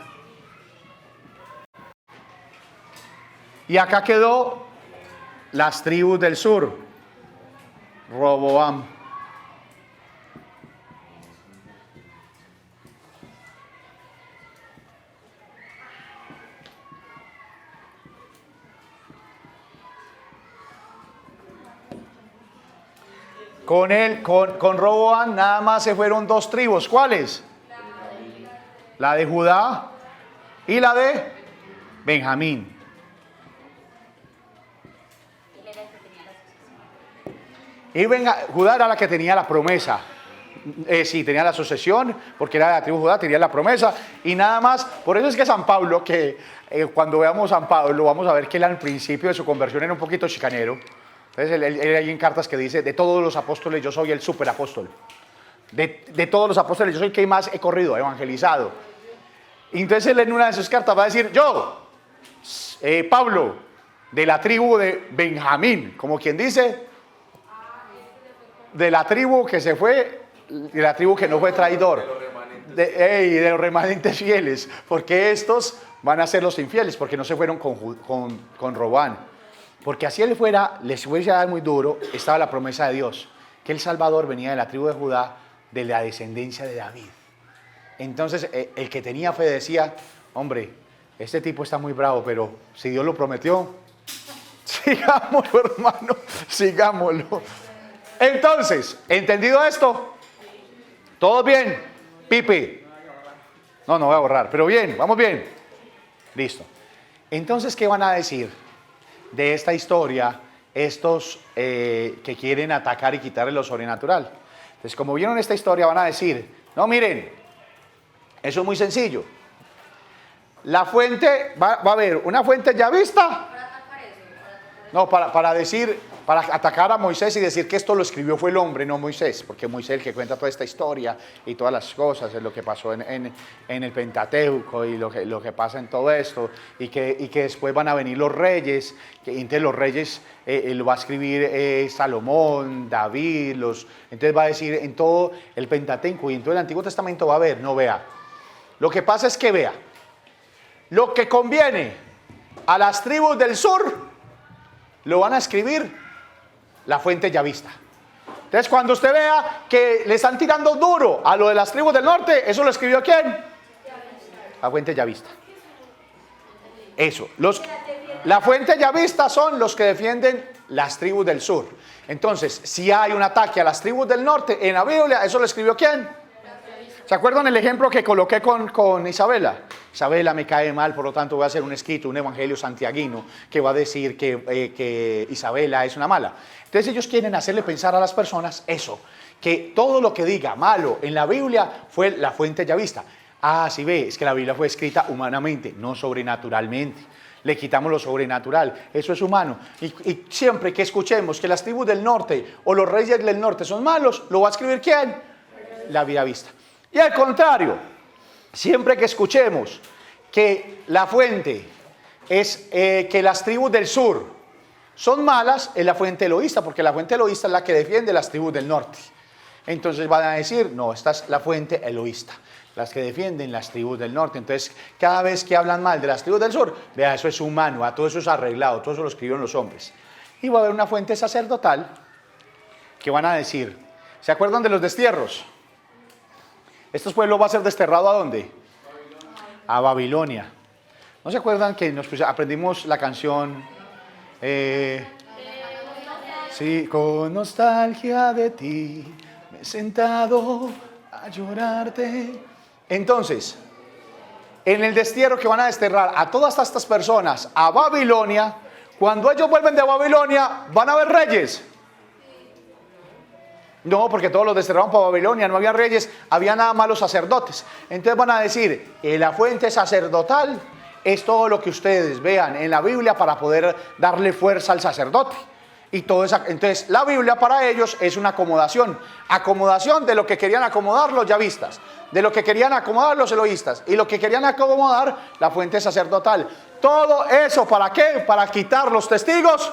Y acá quedó las tribus del sur, Roboam. Con Roboam nada más se fueron 2 tribus. ¿Cuáles? La de Judá y la de Benjamín. Y Judá era la que tenía la promesa. Sí, tenía la sucesión, porque era de la tribu Judá, tenía la promesa. Y nada más, por eso es que San Pablo, cuando veamos a San Pablo, vamos a ver que él al principio de su conversión era un poquito chicanero. Entonces él hay en cartas que dice: de todos los apóstoles yo soy el superapóstol. De todos los apóstoles yo soy el que más he corrido, evangelizado. Y entonces él en una de sus cartas va a decir: yo, Pablo, de la tribu de Benjamín, como quien dice, de la tribu que se fue, de la tribu que no fue traidor, de los remanentes fieles, porque estos van a ser los infieles, porque no se fueron con Roboam. Porque así él fuera, les fuese a dar muy duro, estaba la promesa de Dios, que el Salvador venía de la tribu de Judá, de la descendencia de David. Entonces el que tenía fe decía: hombre, este tipo está muy bravo, pero si Dios lo prometió, sigámoslo, hermano, sigámoslo. Entonces, ¿entendido esto? ¿Todo bien? Pipi. No voy a borrar, pero bien, vamos bien. Listo. Entonces, ¿qué van a decir de esta historia estos que quieren atacar y quitarle lo sobrenatural? Entonces, como vieron esta historia, van a decir: no, miren, eso es muy sencillo. La fuente, va a haber una fuente ya vista. No, para atacar a Moisés y decir que esto lo escribió fue el hombre, no Moisés, porque Moisés es el que cuenta toda esta historia y todas las cosas, es lo que pasó en el Pentateuco y lo que pasa en todo esto, y que después van a venir los reyes, que entre los reyes lo va a escribir Salomón, David, entonces va a decir en todo el Pentateuco y en todo el Antiguo Testamento va a haber, no vea. Lo que pasa es que vea, lo que conviene a las tribus del sur, lo van a escribir la fuente ya vista. Entonces, cuando usted vea que le están tirando duro a lo de las tribus del norte, ¿eso lo escribió quién? La fuente ya vista. Eso. La fuente ya vista son los que defienden las tribus del sur. Entonces, si hay un ataque a las tribus del norte en la Biblia, ¿eso lo escribió quién? ¿Se acuerdan el ejemplo que coloqué con Isabela? Isabela me cae mal, por lo tanto voy a hacer un escrito, un evangelio santiaguino que va a decir que Isabela es una mala. Entonces ellos quieren hacerle pensar a las personas eso, que todo lo que diga malo en la Biblia fue la fuente ya vista. Ah, sí ve, es que la Biblia fue escrita humanamente, no sobrenaturalmente. Le quitamos lo sobrenatural, eso es humano. Y siempre que escuchemos que las tribus del norte o los reyes del norte son malos, ¿lo va a escribir quién? La vida vista. Y al contrario, siempre que escuchemos que la fuente es que las tribus del sur son malas, es la fuente eloísta, porque la fuente eloísta es la que defiende las tribus del norte. Entonces van a decir, no, esta es la fuente eloísta, las que defienden las tribus del norte. Entonces, cada vez que hablan mal de las tribus del sur, vea, eso es humano, todo eso es arreglado, todo eso lo escribieron los hombres. Y va a haber una fuente sacerdotal que van a decir, ¿se acuerdan de los destierros? Estos pueblos va a ser desterrado ¿a dónde? A Babilonia. ¿No se acuerdan que aprendimos la canción? Sí, con nostalgia de ti me he sentado a llorarte. Entonces, en el destierro que van a desterrar a todas estas personas a Babilonia, cuando ellos vuelven de Babilonia, van a haber reyes. No, porque todos los desterraron para Babilonia, no había reyes, había nada más los sacerdotes. Entonces van a decir, la fuente sacerdotal es todo lo que ustedes vean en la Biblia para poder darle fuerza al sacerdote. Y todo eso, entonces la Biblia para ellos es una acomodación de lo que querían acomodar los yavistas, de lo que querían acomodar los eloístas y lo que querían acomodar la fuente sacerdotal. Todo eso, ¿para qué? Para quitar los testigos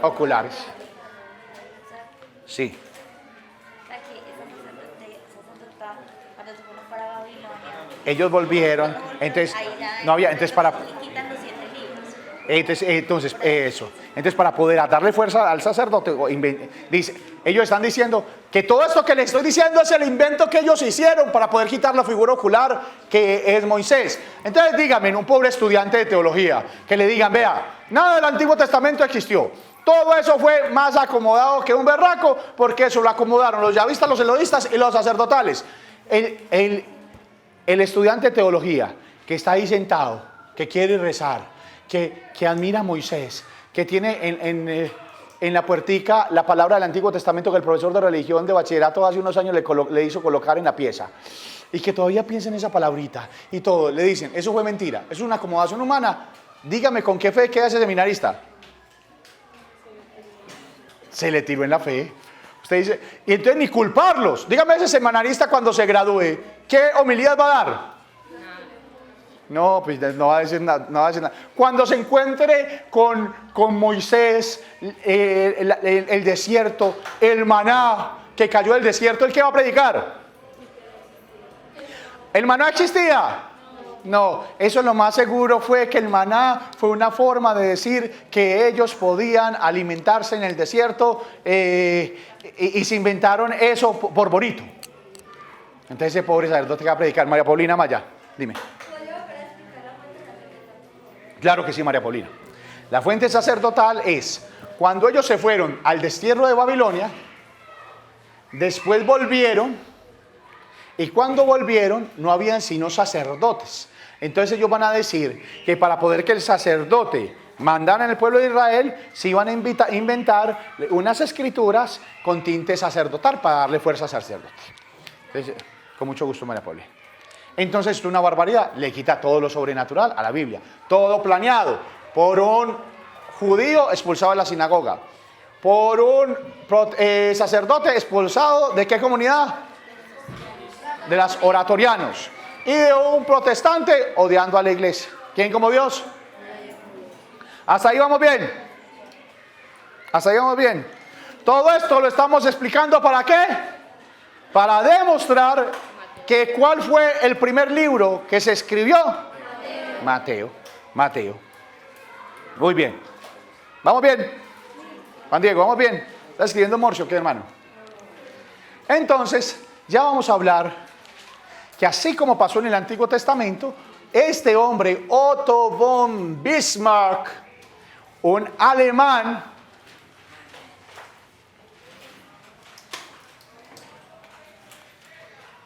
oculares. Sí. Ellos volvieron, entonces no había, entonces para poder darle fuerza al sacerdote, dice, ellos están diciendo que todo esto que les estoy diciendo es el invento que ellos hicieron para poder quitar la figura ocular que es Moisés. Entonces díganme, un pobre estudiante de teología, que le digan, vea, nada del Antiguo Testamento existió. Todo eso fue más acomodado que un berraco, porque eso lo acomodaron los yavistas, los eloístas y los sacerdotales. El estudiante de teología que está ahí sentado, que quiere rezar, que admira a Moisés, que tiene en la puertica la palabra del Antiguo Testamento que el profesor de religión de bachillerato hace unos años le hizo colocar en la pieza, y que todavía piensa en esa palabrita, y todo, le dicen, eso fue mentira, eso es una acomodación humana. Dígame, ¿con qué fe queda ese seminarista? Se le tiró en la fe. Usted dice, y entonces ni culparlos. Dígame ese seminarista cuando se gradúe, ¿qué homilías va a dar? No, pues no va a decir nada, no va a decir nada. Cuando se encuentre con Moisés, el desierto, el maná que cayó del desierto, ¿el qué va a predicar? ¿El maná existía? No, eso lo más seguro fue que el maná fue una forma de decir que ellos podían alimentarse en el desierto y se inventaron eso por bonito. Entonces ese pobre sacerdote que va a predicar, María Paulina Maya, dime. Claro que sí, María Paulina. La fuente sacerdotal es cuando ellos se fueron al destierro de Babilonia, después volvieron, y cuando volvieron no habían sino sacerdotes. Entonces ellos van a decir que para poder que el sacerdote mandara en el pueblo de Israel, se iban a inventar unas escrituras con tinte sacerdotal para darle fuerza al sacerdote. Entonces, con mucho gusto, María Paulina. Entonces, es una barbaridad, le quita todo lo sobrenatural a la Biblia. Todo planeado por un judío expulsado de la sinagoga, por un sacerdote expulsado ¿de qué comunidad? De las oratorianos, y de un protestante odiando a la iglesia. ¿Quién como Dios? ¿Hasta ahí vamos bien? ¿Hasta ahí vamos bien? Todo esto lo estamos explicando ¿para qué? Para demostrar que ¿cuál fue el primer libro que se escribió? Mateo. Muy bien. ¿Vamos bien? Juan Diego, ¿vamos bien? ¿Está escribiendo Morcio, qué hermano? Entonces, ya vamos a hablar que así como pasó en el Antiguo Testamento, este hombre, Otto von Bismarck, un alemán,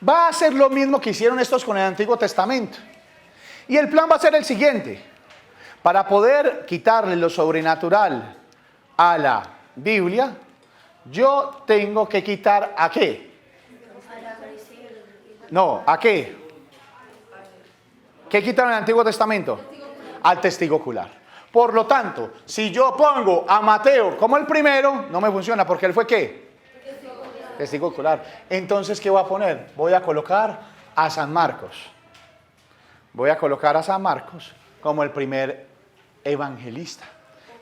va a hacer lo mismo que hicieron estos con el Antiguo Testamento. Y el plan va a ser el siguiente. Para poder quitarle lo sobrenatural a la Biblia, yo tengo que quitar ¿a qué? No, ¿a qué? ¿Qué quitaron en el Antiguo Testamento? Al testigo ocular. Por lo tanto, si yo pongo a Mateo como el primero, no me funciona porque él fue ¿qué? Testigo ocular. Entonces, ¿qué voy a poner? Voy a colocar a San Marcos. Voy a colocar a San Marcos como el primer evangelista,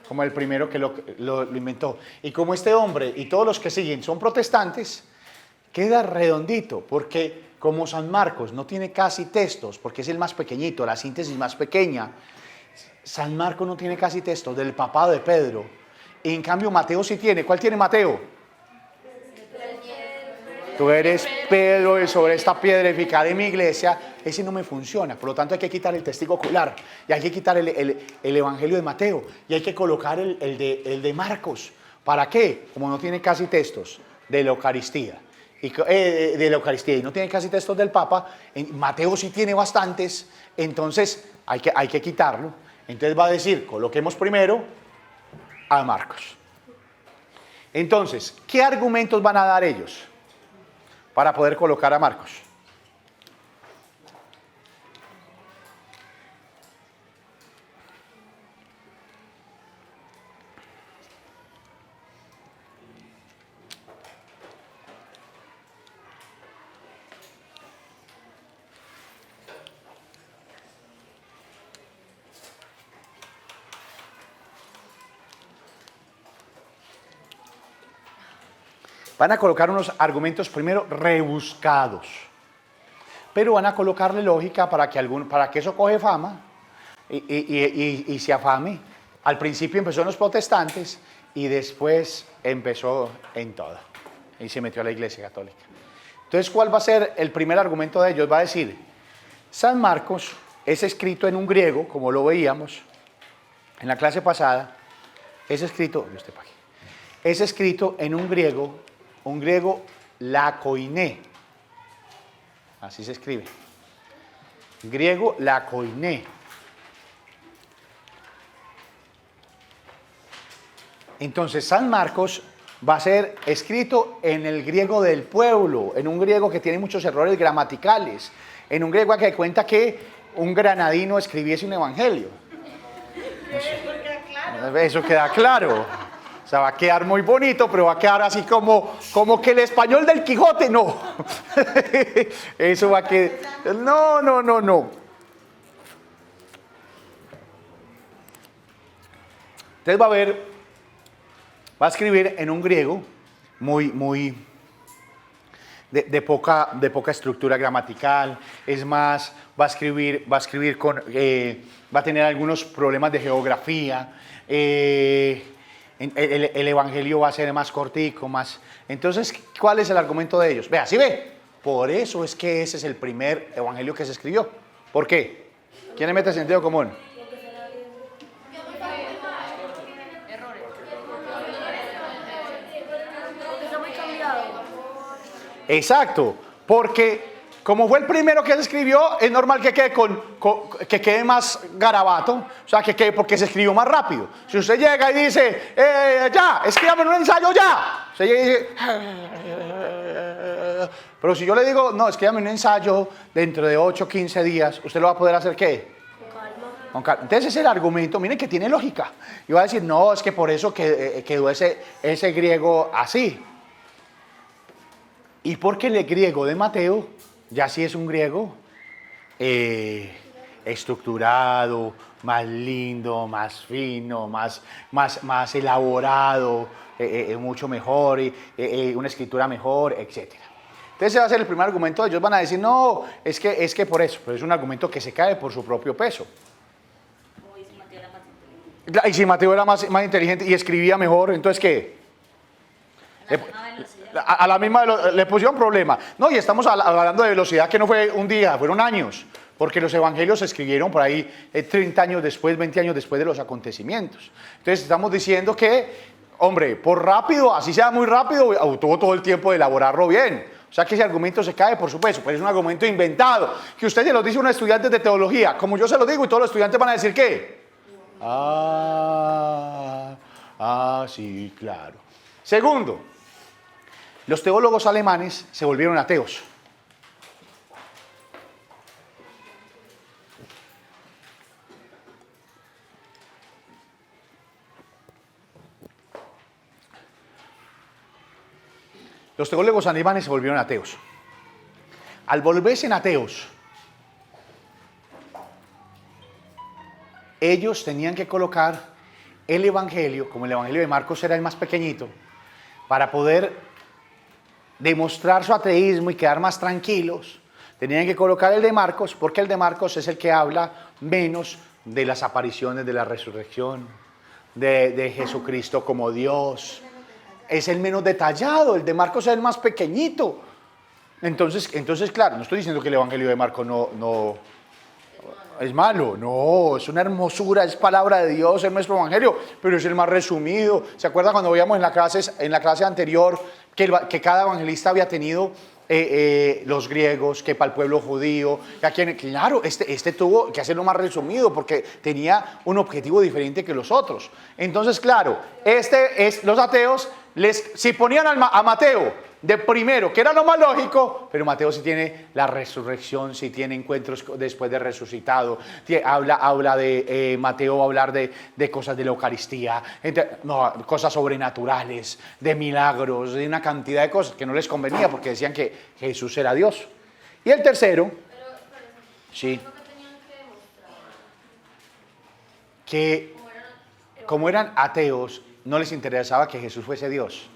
como el primero que lo inventó. Y como este hombre y todos los que siguen son protestantes, queda redondito, porque como San Marcos no tiene casi textos, porque es el más pequeñito, la síntesis más pequeña, San Marcos no tiene casi textos del papado de Pedro. Y en cambio Mateo sí tiene. ¿Cuál tiene Mateo? Tú eres Pedro y sobre esta piedra edificaré mi iglesia. Ese no me funciona. Por lo tanto hay que quitar el testigo ocular. Y hay que quitar el evangelio de Mateo. Y hay que colocar el de Marcos. ¿Para qué? Como no tiene casi textos de la Eucaristía. Y no tiene casi textos del Papa. Mateo sí tiene bastantes. Entonces hay que quitarlo. Entonces va a decir, coloquemos primero a Marcos. Entonces, ¿qué argumentos van a dar ellos para poder colocar a Marcos? Van a colocar unos argumentos primero rebuscados, pero van a colocarle lógica para que eso coge fama y se afame. Al principio empezó en los protestantes y después empezó en todo. Y se metió a la Iglesia Católica. Entonces, ¿cuál va a ser el primer argumento de ellos? Va a decir, San Marcos es escrito en un griego, como lo veíamos en la clase pasada. Es escrito en un griego lakoiné. Así se escribe. Griego lakoiné. Entonces, San Marcos va a ser escrito en el griego del pueblo, en un griego que tiene muchos errores gramaticales, en un griego que cuenta que un granadino escribiese un evangelio. Eso queda claro. O sea, va a quedar muy bonito, pero va a quedar así como que el español del Quijote, no. Eso va a quedar... No. Entonces va a escribir en un griego muy de poca estructura gramatical. Es más, va a escribir va a tener algunos problemas de geografía. El evangelio va a ser más cortico, más... Entonces, ¿cuál es el argumento de ellos? Vea, ¿sí ve? Por eso es que ese es el primer evangelio que se escribió. ¿Por qué? ¿Quién le mete sentido común? Exacto, porque como fue el primero que se escribió, es normal que quede que quede más garabato, o sea, que quede porque se escribió más rápido. Si usted llega y dice, ya, escríbame un ensayo ya, usted llega y dice, pero si yo le digo, no, escríbame un ensayo dentro de 8 o 15 días, ¿usted lo va a poder hacer qué? Con calma. Entonces ese es el argumento, miren que tiene lógica. Y va a decir, no, es que por eso quedó ese griego así. Y porque el griego de Mateo ya sí es un griego estructurado, más lindo, más fino, más elaborado, mucho mejor, una escritura mejor, etc. Entonces ese va a ser el primer argumento. Ellos van a decir, no, es que por eso, pero es un argumento que se cae por su propio peso. Y si Mateo era más inteligente y escribía mejor, entonces ¿qué? A la misma le pusieron problema. No, y estamos hablando de velocidad que no fue un día, fueron años, porque los evangelios se escribieron por ahí 30 años después, 20 años después de los acontecimientos. Entonces estamos diciendo que, hombre, por rápido, así sea muy rápido, tuvo todo el tiempo de elaborarlo bien. O sea que ese argumento se cae, por supuesto, pero es un argumento inventado, que usted se lo dice a unos estudiantes de teología, como yo se lo digo, y todos los estudiantes van a decir ¿qué? Sí, claro. Segundo, los teólogos alemanes se volvieron ateos. Los teólogos alemanes se volvieron ateos. Al volverse ateos, ellos tenían que colocar el evangelio, como el evangelio de Marcos era el más pequeñito, para poder demostrar su ateísmo y quedar más tranquilos. Tenían que colocar el de Marcos, porque el de Marcos es el que habla menos de las apariciones de la resurrección, de Jesucristo como Dios. Es el menos detallado, el de Marcos es el más pequeñito. Entonces, claro, no estoy diciendo que el evangelio de Marcos no es malo, no, es una hermosura, es palabra de Dios, es nuestro evangelio, pero es el más resumido. ¿Se acuerdan cuando veíamos en la clase anterior que cada evangelista había tenido los griegos, que para el pueblo judío, claro, este tuvo que hacerlo más resumido porque tenía un objetivo diferente que los otros. Entonces, claro, los ateos, si ponían a Mateo de primero, que era lo más lógico, pero Mateo sí tiene la resurrección, sí tiene encuentros después de resucitado, Mateo va a hablar de cosas de la Eucaristía, cosas sobrenaturales, de milagros, de una cantidad de cosas que no les convenía porque decían que Jesús era Dios. Y el tercero, sí, que como eran ateos, no les interesaba que Jesús fuese Dios,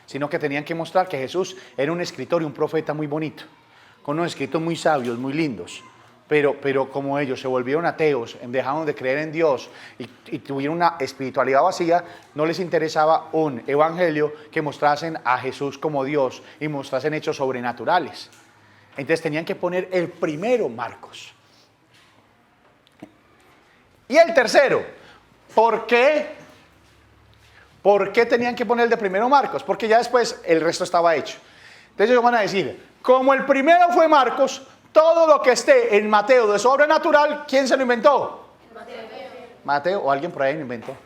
sino que tenían que mostrar que Jesús era un escritor y un profeta muy bonito, con unos escritos muy sabios, muy lindos, pero como ellos se volvieron ateos, dejaron de creer en Dios y tuvieron una espiritualidad vacía, no les interesaba un evangelio que mostrasen a Jesús como Dios y mostrasen hechos sobrenaturales. Entonces tenían que poner el primero Marcos. Y el tercero, ¿por qué? ¿Por qué tenían que poner el de primero Marcos? Porque ya después el resto estaba hecho. Entonces ellos van a decir, como el primero fue Marcos, todo lo que esté en Mateo de sobrenatural, ¿quién se lo inventó? Mateo o alguien por ahí lo inventó.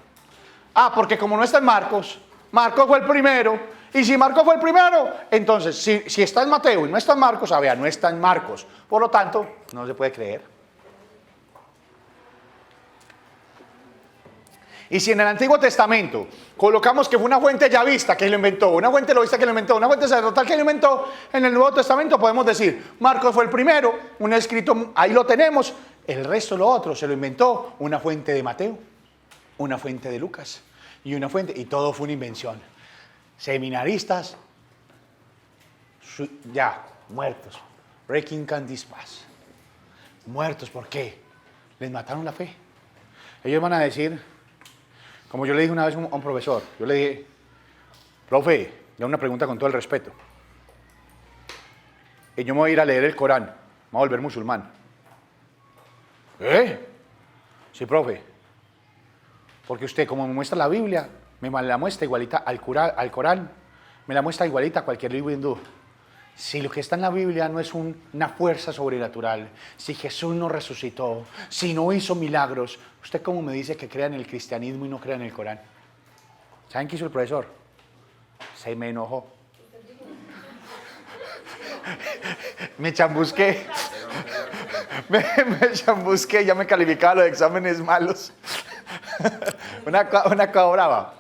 Porque como no está en Marcos, Marcos fue el primero. Y si Marcos fue el primero, entonces si está en Mateo y no está en Marcos, no está en Marcos. Por lo tanto, no se puede creer. Y si en el Antiguo Testamento colocamos que fue una fuente yavista que lo inventó, una fuente elohista que lo inventó, una fuente sacerdotal que lo inventó, en el Nuevo Testamento podemos decir, Marcos fue el primero, un escrito, ahí lo tenemos, el resto lo otro se lo inventó una fuente de Mateo, una fuente de Lucas y todo fue una invención. Seminaristas, ya, muertos, breaking candies pass, muertos, ¿por qué? Les mataron la fe. Ellos van a decir, como yo le dije una vez a un profesor, yo le dije, profe, le hago una pregunta con todo el respeto. Y yo me voy a ir a leer el Corán, me voy a volver musulmán. Sí, profe. Porque usted, como me muestra la Biblia, me la muestra igualita al Corán, me la muestra igualita a cualquier libro hindú. Si lo que está en la Biblia no es una fuerza sobrenatural, si Jesús no resucitó, si no hizo milagros, ¿usted cómo me dice que crea en el cristianismo y no crea en el Corán? ¿Saben qué hizo el profesor? Se me enojó. Me chambusqué. me chambusqué, ya me calificaba los exámenes malos. una cosa brava.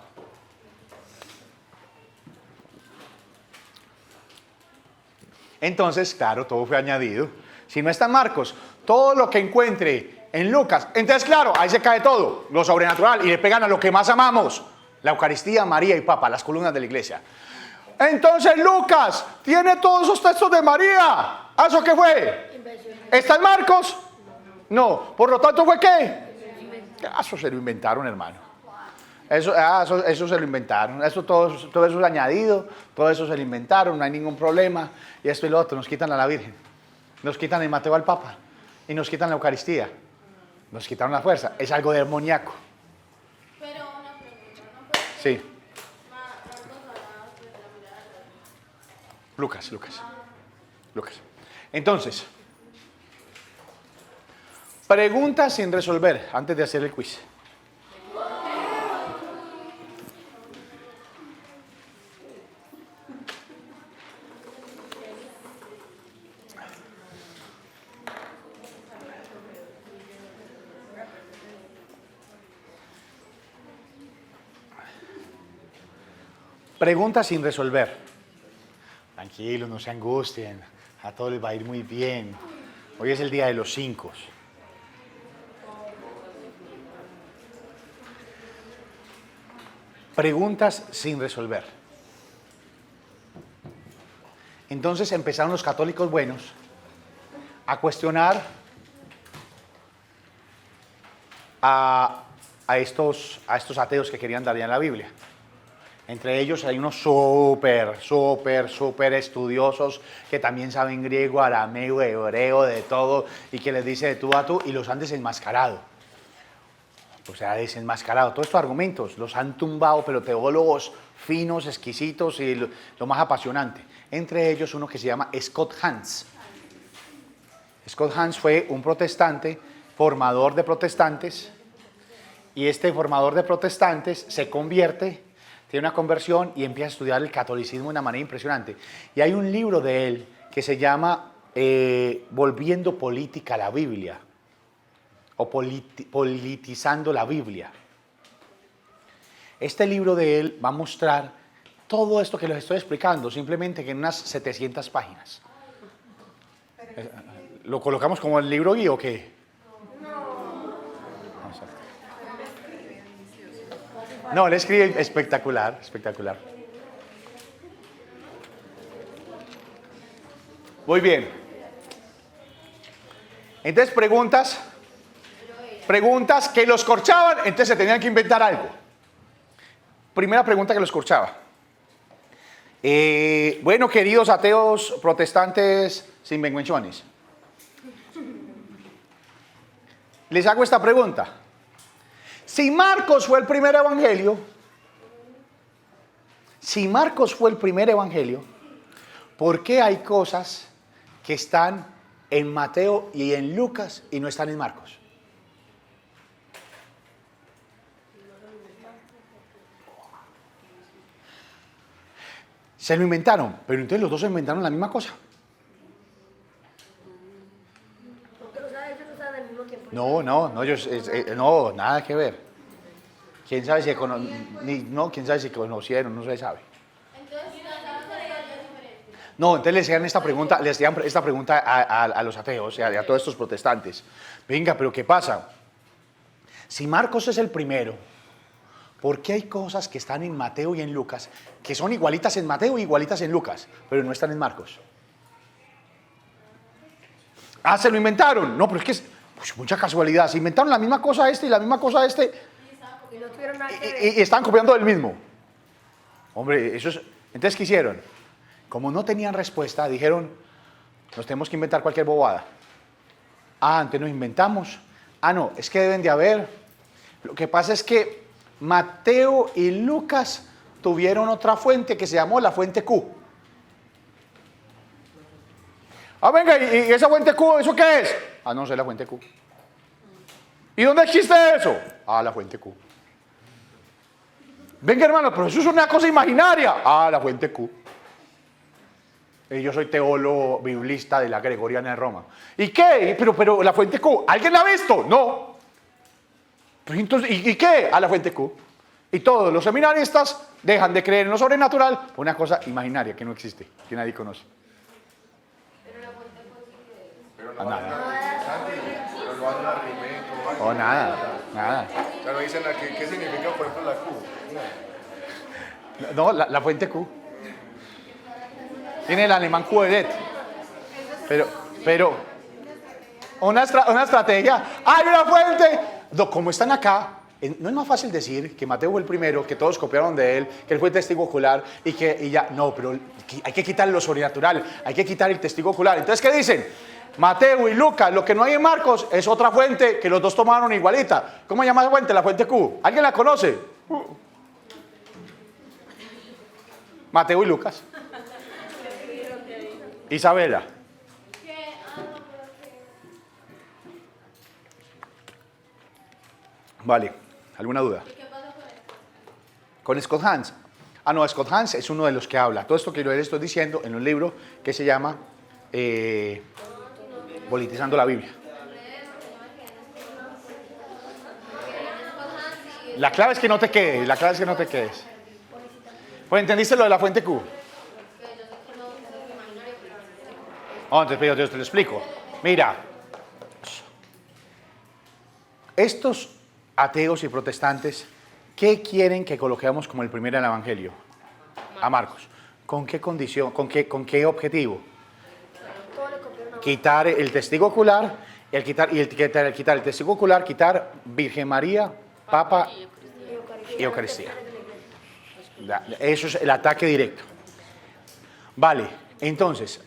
Entonces, claro, todo fue añadido. Si no está en Marcos, todo lo que encuentre en Lucas, entonces claro, ahí se cae todo, lo sobrenatural, y le pegan a lo que más amamos, la Eucaristía, María y Papa, las columnas de la iglesia. Entonces Lucas tiene todos esos textos de María. ¿Eso qué fue? ¿Está en Marcos? No. Por lo tanto, ¿fue qué? Eso se lo inventaron, hermano. Eso se lo inventaron, todo eso es añadido, todo eso se lo inventaron, no hay ningún problema. Y esto y lo otro, nos quitan a la Virgen, nos quitan el Mateo al Papa y nos quitan la Eucaristía, nos quitaron la fuerza, es algo demoníaco. Pero una pregunta, ¿no puede Sí. Marcos hablaba de la mirada de Lucas. Lucas. Entonces, preguntas sin resolver antes de hacer el quiz. Preguntas sin resolver. Tranquilos, no se angustien. A todos les va a ir muy bien. Hoy es el día de los 5. Preguntas sin resolver. Entonces empezaron los católicos buenos a cuestionar a estos ateos que querían dar ya en la Biblia. Entre ellos hay unos súper estudiosos que también saben griego, arameo, hebreo, de todo, y que les dice de tú a tú, y los han desenmascarado. O sea, desenmascarado. Todos estos argumentos los han tumbado, pero teólogos finos, exquisitos y lo más apasionante. Entre ellos uno que se llama Scott Hahn. Scott Hahn fue un protestante, formador de protestantes, y este formador de protestantes se convierte, tiene una conversión y empieza a estudiar el catolicismo de una manera impresionante. Y hay un libro de él que se llama Volviendo política la Biblia, o politizando la Biblia. Este libro de él va a mostrar todo esto que les estoy explicando, simplemente que en unas 700 páginas. ¿Lo colocamos como el libro guía o qué? No, él escribe espectacular, espectacular. Muy bien. Entonces preguntas que los corchaban, entonces se tenían que inventar algo. Primera pregunta que los corchaba. Bueno, queridos ateos protestantes sinvergüenzones, les hago esta pregunta. Si Marcos fue el primer evangelio, ¿por qué hay cosas que están en Mateo y en Lucas y no están en Marcos? Se lo inventaron, pero entonces los dos se inventaron la misma cosa. No, nada que ver. ¿Quién sabe si conocieron? No se sabe. No, entonces les hacían esta pregunta a los ateos, a todos estos protestantes. Venga, pero ¿qué pasa? Si Marcos es el primero, ¿por qué hay cosas que están en Mateo y en Lucas que son igualitas en Mateo y igualitas en Lucas, pero no están en Marcos? Ah, se lo inventaron. No, pero es que es mucha casualidad. Se inventaron la misma cosa y la misma cosa Y no tuvieron nada que ver. y están copiando del mismo. Hombre, eso es... Entonces, ¿qué hicieron? Como no tenían respuesta, dijeron, nos tenemos que inventar cualquier bobada. Ah, antes nos inventamos. Ah, no, es que deben de haber. Lo que pasa es que Mateo y Lucas tuvieron otra fuente que se llamó la fuente Q. Ah, venga, ¿y esa fuente Q, eso qué es? Ah, no sé, la fuente Q. ¿Y dónde existe eso? Ah, la fuente Q. Venga, hermano, pero eso es una cosa imaginaria. Ah, la fuente Q. Yo soy teólogo biblista de la Gregoriana de Roma. ¿Y qué? Pero la fuente Q, ¿alguien la ha visto? No. Pues entonces, ¿y qué? A la fuente Q. Y todos los seminaristas dejan de creer en lo sobrenatural por una cosa imaginaria que no existe, que nadie conoce. Pero la fuente Q sí que es. Pero Ah, no nada. pero no hacen argumento. Oh, nada. Claro, dicen aquí, ¿qué significa, por ejemplo, la Q? No, la fuente Q. Tiene el alemán Quedet. Pero una estrategia. ¡Hay una fuente! No, como están acá, no es más fácil decir que Mateo fue el primero, que todos copiaron de él, que él fue testigo ocular y ya. No, pero hay que quitar lo sobrenatural, hay que quitar el testigo ocular. Entonces, ¿qué dicen? Mateo y Lucas, lo que no hay en Marcos es otra fuente que los dos tomaron igualita. ¿Cómo se llama esa fuente? La fuente Q. ¿Alguien la conoce? Mateo y Lucas. Isabela. Vale, ¿alguna duda? ¿Y qué pasa con esto? Con Scott Hans. Ah, no, Scott Hans es uno de los que habla. Todo esto que yo les estoy diciendo en un libro que se llama Politizando la Biblia. La clave es que no te quedes, la clave es que no te quedes. Pues entendiste lo de la fuente Q. Oh, entonces yo te lo explico. Mira, estos ateos y protestantes, ¿qué quieren que coloquemos como el primero en el Evangelio? A Marcos. ¿Con qué condición? ¿Con qué objetivo? Quitar el testigo ocular, quitar el testigo ocular, quitar Virgen María, Papa y Eucaristía. Eso es el ataque directo. Vale, entonces,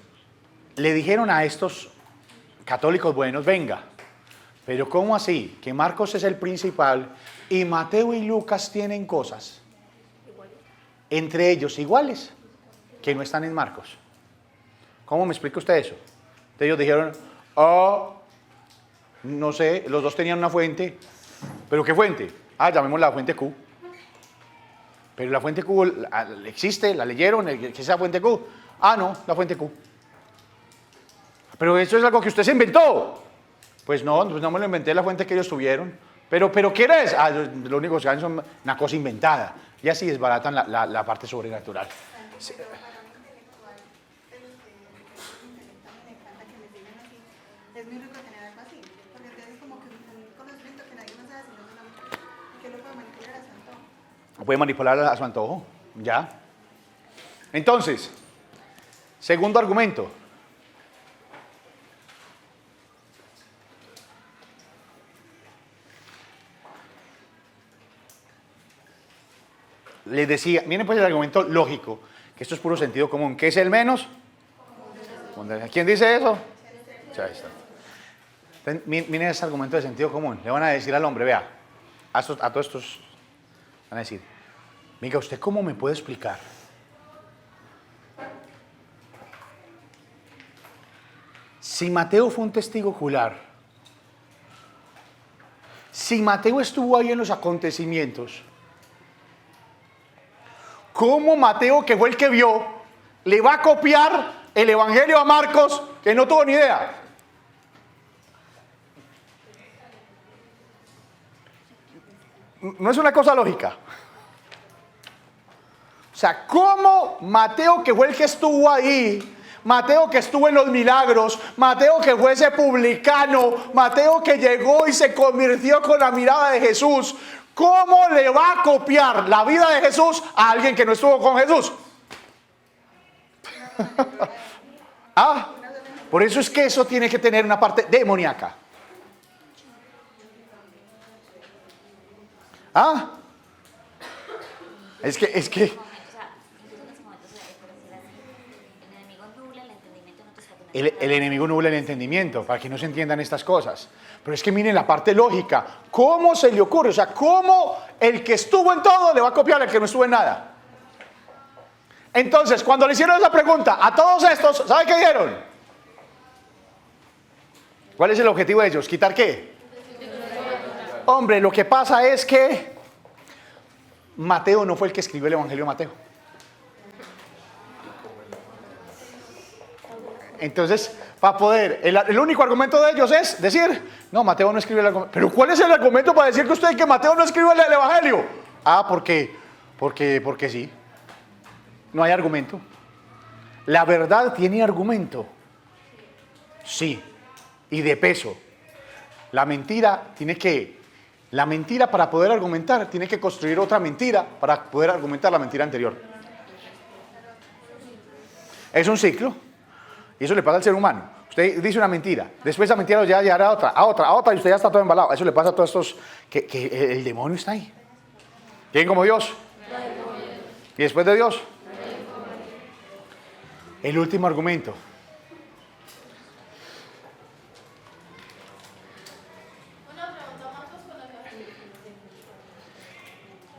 le dijeron a estos católicos buenos, venga, pero ¿cómo así? Que Marcos es el principal y Mateo y Lucas tienen cosas entre ellos iguales que no están en Marcos. ¿Cómo me explica usted eso? Entonces ellos dijeron, no sé, los dos tenían una fuente, ¿pero qué fuente? Llamémosla la fuente Q. Pero la fuente Q existe, la leyeron, ¿qué es esa fuente Q? No, la fuente Q. Pero eso es algo que usted se inventó. Pues no me lo inventé, la fuente que ellos tuvieron. Pero ¿qué eres? Lo único que saben son una cosa inventada. Y así desbaratan la parte sobrenatural. Sí. Es muy rico tener algo así, porque tienes como que un conocimiento que nadie más sabe sino solamente que lo puede manipular a su antojo. Puede manipular a su antojo, ya. Entonces, segundo argumento. Les decía, miren pues el argumento lógico, que esto es puro sentido común. ¿Qué es el menos? ¿Quién dice eso? Ya está. Miren ese argumento de sentido común. Le van a decir al hombre, vea, a todos estos van a decir, venga, ¿usted cómo me puede explicar? Si Mateo fue un testigo ocular, si Mateo estuvo ahí en los acontecimientos, ¿cómo Mateo, que fue el que vio, le va a copiar el Evangelio a Marcos, que no tuvo ni idea? No es una cosa lógica. O sea, ¿cómo Mateo, que fue el que estuvo ahí, Mateo que estuvo en los milagros, Mateo que fue ese publicano, Mateo que llegó y se convirtió con la mirada de Jesús, cómo le va a copiar la vida de Jesús a alguien que no estuvo con Jesús? Por eso es que eso tiene que tener una parte demoníaca. Es que el enemigo nubla el entendimiento para que no se entiendan estas cosas. Pero es que miren la parte lógica. ¿Cómo se le ocurre? O sea, ¿cómo el que estuvo en todo le va a copiar al que no estuvo en nada? Entonces, cuando le hicieron esa pregunta a todos estos, ¿sabe qué dieron? ¿Cuál es el objetivo de ellos? ¿Quitar qué? Hombre, lo que pasa es que Mateo no fue el que escribió el Evangelio de Mateo. Entonces, para poder, el único argumento de ellos es decir, no, Mateo no escribió el Evangelio. Pero ¿cuál es el argumento para decir que Mateo no escribió el Evangelio? Porque sí. No hay argumento. La verdad tiene argumento. Sí. Y de peso. La mentira para poder argumentar, tiene que construir otra mentira para poder argumentar la mentira anterior. Es un ciclo. Y eso le pasa al ser humano. Usted dice una mentira, después esa mentira lo llevará a otra, y usted ya está todo embalado. Eso le pasa a todos estos, que el demonio está ahí. ¿Quién como Dios? ¿Y después de Dios? El último argumento.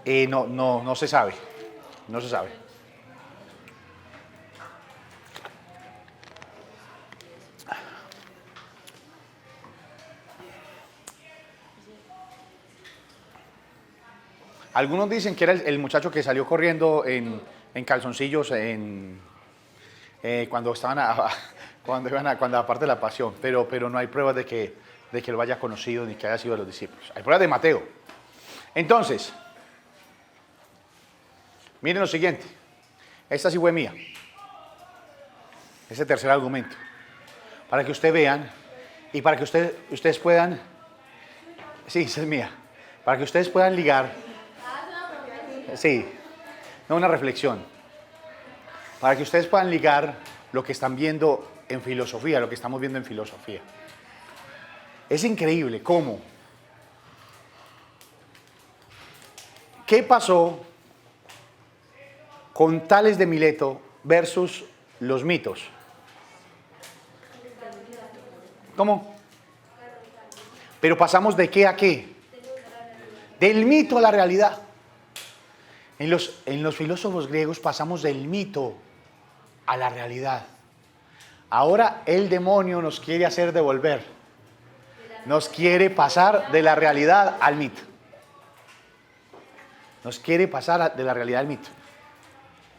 No se sabe. No se sabe. Algunos dicen que era el muchacho que salió corriendo en calzoncillos cuando estaban cuando aparte de la pasión, pero no hay pruebas de que lo haya conocido ni que haya sido de los discípulos. Hay pruebas de Mateo. Entonces, miren lo siguiente. Esta sí fue mía. Ese tercer argumento. Para que ustedes vean y para que ustedes puedan... Sí, esa es mía. Para que ustedes puedan ligar... Sí, no una reflexión. Para que ustedes puedan ligar lo que están viendo en filosofía, lo que estamos viendo en filosofía. Es increíble cómo. ¿Qué pasó con Tales de Mileto versus los mitos? ¿Cómo? Pero pasamos de qué a qué. Del mito a la realidad. En los filósofos griegos pasamos del mito a la realidad. Ahora el demonio nos quiere hacer devolver. Nos quiere pasar de la realidad al mito. Nos quiere pasar de la realidad al mito.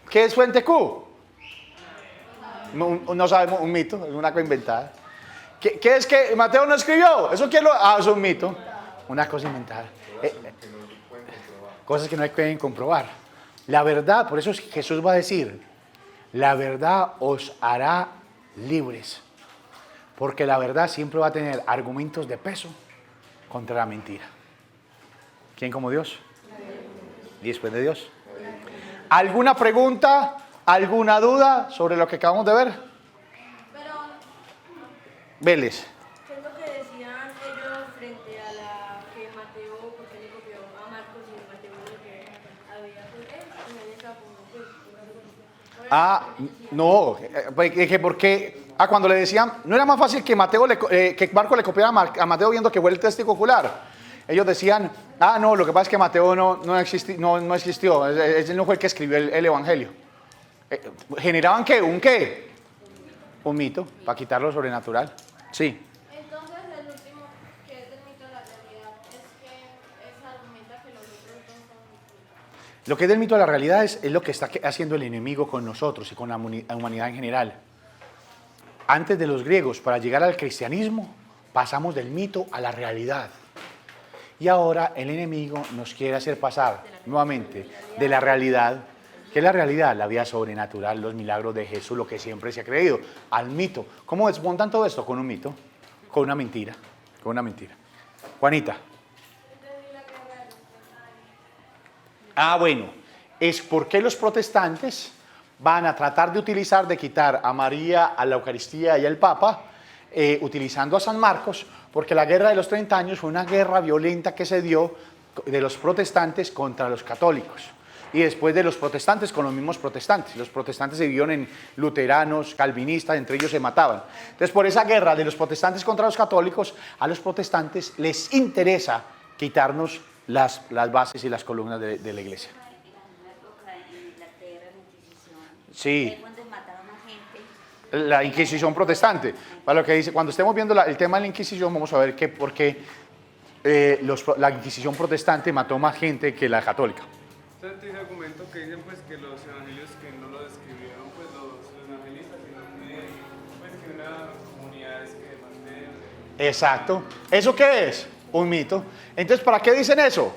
¿Qué es Fuente Q? No sabemos, un mito, es una cosa inventada. ¿Qué es que Mateo no escribió? ¿Eso quién lo...? Ah, es un mito. Una cosa inventada. Cosas que no pueden comprobar. La verdad, por eso Jesús va a decir, la verdad os hará libres. Porque la verdad siempre va a tener argumentos de peso contra la mentira. ¿Quién como Dios? ¿Y después de Dios? ¿Alguna pregunta, alguna duda sobre lo que acabamos de ver? Pero, Vélez. ¿qué es lo que decían ellos frente a la que Mateo, porque le copió a Marcos y Mateo lo que había con él? Y él estaba como, Ah, no, porque cuando le decían, no era más fácil que que Marcos le copiara a Mateo viendo que fue el testigo ocular. Ellos decían, no, lo que pasa es que Mateo no existió, él no fue el que escribió el Evangelio. ¿Generaban qué? ¿Un qué? Un mito, para quitar lo sobrenatural. Sí. Entonces, el último, que es del mito de la realidad, es que argumenta que los otros dos son... Lo que es del mito de la realidad es lo que está haciendo el enemigo con nosotros y con la humanidad en general. Antes de los griegos, para llegar al cristianismo, pasamos del mito a la realidad. Y ahora el enemigo nos quiere hacer pasar nuevamente de la realidad, que es la realidad, la vida sobrenatural, los milagros de Jesús, lo que siempre se ha creído, al mito. ¿Cómo desmontan todo esto? Con un mito, con una mentira, con una mentira. Juanita. Bueno, es porque los protestantes van a tratar de quitar a María, a la Eucaristía y al Papa, utilizando a San Marcos, porque la guerra de los 30 años fue una guerra violenta que se dio de los protestantes contra los católicos. Y después de los protestantes con los mismos protestantes. Los protestantes se dividieron en luteranos, calvinistas, entre ellos se mataban. Entonces, por esa guerra de los protestantes contra los católicos, a los protestantes les interesa quitarnos las bases y las columnas de la iglesia. Sí. La Inquisición protestante. Para lo que dice, cuando estemos viendo el tema de la Inquisición, vamos a ver por qué la Inquisición protestante mató más gente que la católica. Este argumento que dicen pues que los evangelios que no lo describieron pues los evangelistas, sino que pues que una comunidad es que mantiene. Exacto. ¿Eso qué es? Un mito. Entonces, ¿para qué dicen eso?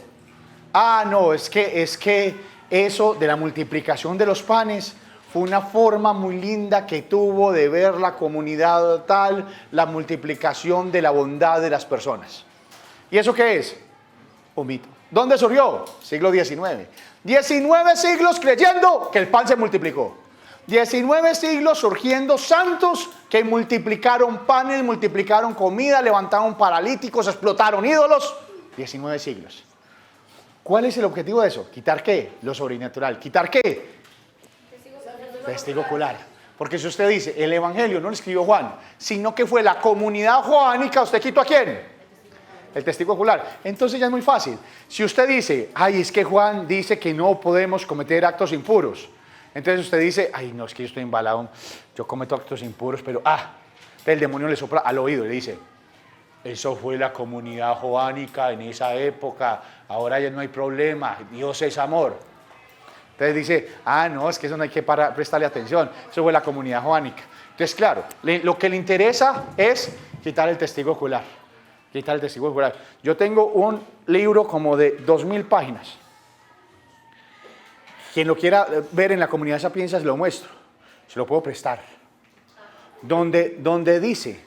No, es que eso de la multiplicación de los panes fue una forma muy linda que tuvo de ver la comunidad tal, la multiplicación de la bondad de las personas. ¿Y eso qué es? Un mito. ¿Dónde surgió? Siglo XIX. 19 siglos creyendo que el pan se multiplicó. 19 siglos surgiendo santos que multiplicaron panes, multiplicaron comida, levantaron paralíticos, explotaron ídolos. 19 siglos. ¿Cuál es el objetivo de eso? ¿Quitar qué? Lo sobrenatural. ¿Quitar qué? Testigo ocular. Porque si usted dice, el evangelio no lo escribió Juan, sino que fue la comunidad juanánica, ¿usted quitó a quién? El testigo ocular. Entonces ya es muy fácil. Si usted dice, es que Juan dice que no podemos cometer actos impuros. Entonces usted dice, no, es que yo estoy embalado, yo cometo actos impuros, pero el demonio le sopla al oído y le dice, Eso fue la comunidad joánica en esa época, ahora ya no hay problema, Dios es amor. Entonces dice, no, es que eso no hay que prestarle atención, eso fue la comunidad joánica. Entonces, claro, lo que le interesa es quitar el testigo ocular. Quitar el testigo ocular. Yo tengo un libro como de 2000 páginas. Quien lo quiera ver en la comunidad Sapienza, se lo muestro. Se lo puedo prestar. Donde dice,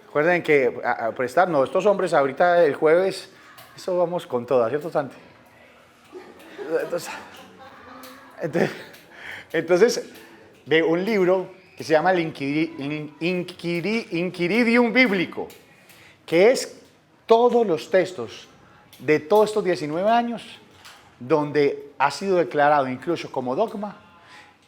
recuerden que a prestar, no, estos hombres ahorita el jueves, eso vamos con todas, ¿cierto, Santi? Entonces, de un libro que se llama el Inquiridium Bíblico, que es todos los textos de todos estos 19 años, donde ha sido declarado incluso como dogma,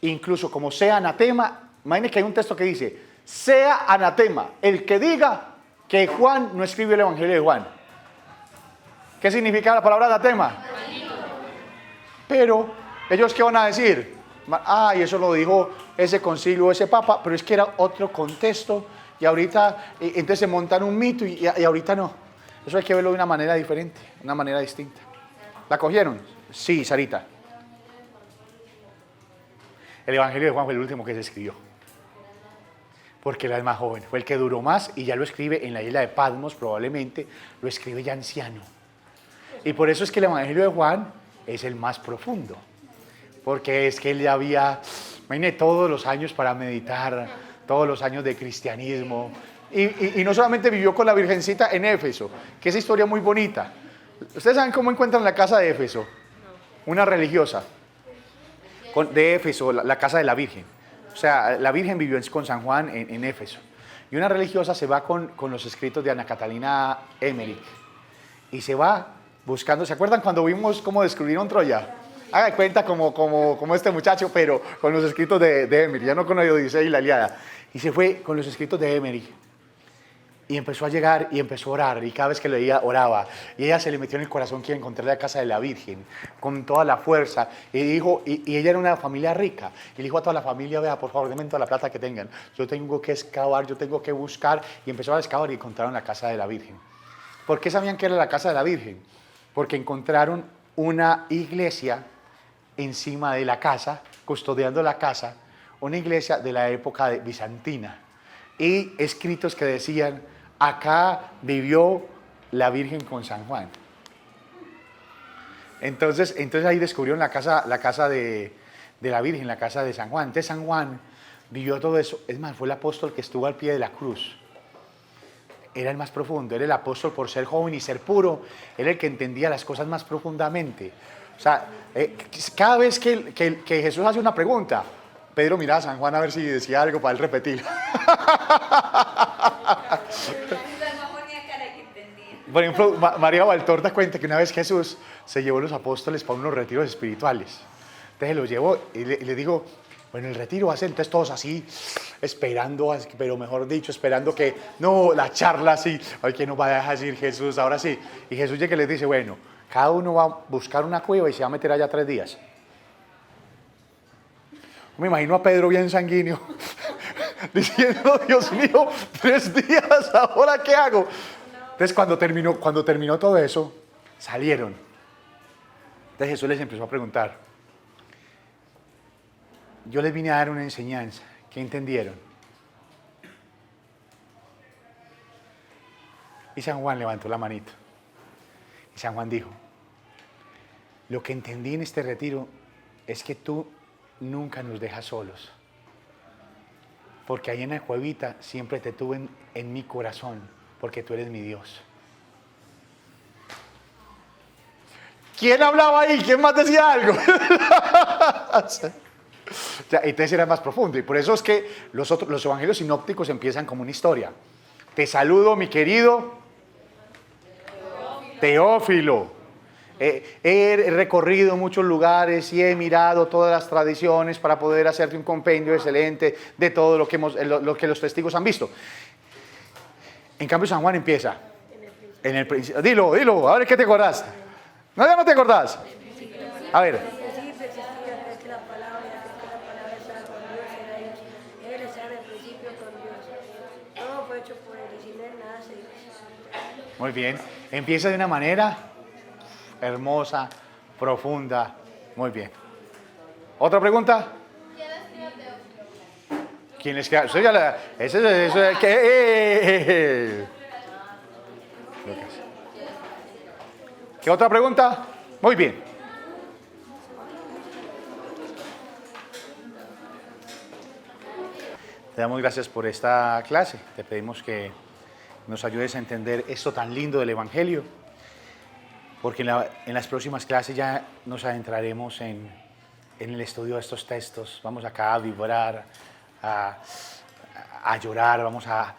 incluso como sea anatema. Imagínense que hay un texto que dice, sea anatema el que diga que Juan no escribió el Evangelio de Juan. ¿Qué significa la palabra anatema? Pero, ¿ellos qué van a decir? Y eso lo dijo ese concilio, ese papa, pero es que era otro contexto, y ahorita, entonces se montan un mito, y ahorita no. Eso hay que verlo de una manera diferente, una manera distinta. ¿La cogieron? Sí, Sarita. El Evangelio de Juan fue el último que se escribió, porque era el más joven, fue el que duró más, y ya lo escribe en la isla de Patmos, probablemente, lo escribe ya anciano. Y por eso es que el Evangelio de Juan es el más profundo, porque es que él ya había, imagínate, todos los años para meditar, todos los años de cristianismo, y no solamente vivió con la Virgencita en Éfeso, que es historia muy bonita. ¿Ustedes saben cómo encuentran la casa de Éfeso? Una religiosa de Éfeso, la casa de la Virgen. O sea, la Virgen vivió con San Juan en Éfeso. Y una religiosa se va con los escritos de Ana Catalina Emmerich. Y se va buscando. ¿Se acuerdan cuando vimos cómo descubrieron Troya? Haga cuenta como este muchacho, pero con los escritos de Emmerich, ya no con la Odisea y la Ilíada. Y se fue con los escritos de Emmerich. Y empezó a llegar y empezó a orar, y cada vez que leía, oraba. Y ella se le metió en el corazón que iba a encontrar la casa de la Virgen, con toda la fuerza. Y dijo, y ella era una familia rica. Y le dijo a toda la familia, vea, por favor, denme toda la plata que tengan. Yo tengo que excavar, yo tengo que buscar. Y empezó a excavar y encontraron la casa de la Virgen. ¿Por qué sabían que era la casa de la Virgen? Porque encontraron una iglesia encima de la casa, custodiando la casa, una iglesia de la época bizantina. Y escritos que decían, acá vivió la Virgen con San Juan. Entonces ahí descubrieron la casa de la Virgen, la casa de San Juan. Entonces San Juan vivió todo eso. Es más, fue el apóstol que estuvo al pie de la cruz. Era el más profundo, era el apóstol por ser joven y ser puro. Era el que entendía las cosas más profundamente. O sea, cada vez que Jesús hace una pregunta, Pedro miraba a San Juan a ver si decía algo para él repetir. Por ejemplo, María Valtorta cuenta que una vez Jesús se llevó a los apóstoles para unos retiros espirituales. Entonces los llevó y le dijo, bueno, el retiro va a ser, entonces todos así, esperando, pero mejor dicho, esperando que, no, la charla así, ay, que nos va a dejar decir Jesús, ahora sí. Y Jesús llega y les dice, bueno, cada uno va a buscar una cueva y se va a meter allá 3 días. Me imagino a Pedro bien sanguíneo, diciendo, Dios mío, 3 días, ¿ahora qué hago? Entonces cuando terminó todo eso, salieron. Entonces Jesús les empezó a preguntar, yo les vine a dar una enseñanza, ¿qué entendieron? Y San Juan levantó la manito. Y San Juan dijo, lo que entendí en este retiro es que tú nunca nos dejas solos. Porque ahí en la cuevita siempre te tuve en mi corazón, porque tú eres mi Dios. ¿Quién hablaba ahí? ¿Quién más decía algo? Entonces era más profundo. Y por eso es que los evangelios sinópticos empiezan como una historia. Te saludo, mi querido Teófilo. He recorrido muchos lugares y he mirado todas las tradiciones para poder hacerte un compendio excelente de todo lo que los testigos han visto. En cambio, San Juan empieza en el principio. Dilo, a ver qué te acordás. No, ya no te acordás. A ver. hecho por él y sin él nada se hizo. Muy bien. Empieza de una manera hermosa, profunda. Muy bien. ¿Otra pregunta? ¿Quién les queda? Eso ya la, eso, ¿qué? ¿Qué otra pregunta? Muy bien. Te damos gracias por esta clase. Te pedimos que nos ayudes a entender esto tan lindo del Evangelio, porque en las próximas clases ya nos adentraremos en el estudio de estos textos. Vamos acá a vibrar, a llorar, vamos a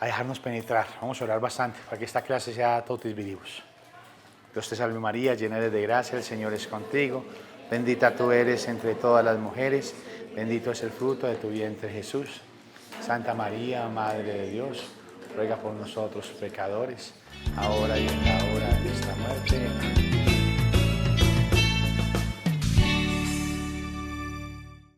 dejarnos penetrar. Vamos a orar bastante para que esta clase sea totis vivos. Dios te salve María, llena eres de gracia, el Señor es contigo. Bendita tú eres entre todas las mujeres, bendito es el fruto de tu vientre Jesús. Santa María, Madre de Dios, ruega por nosotros pecadores, ahora y en la hora de nuestra muerte. Amén.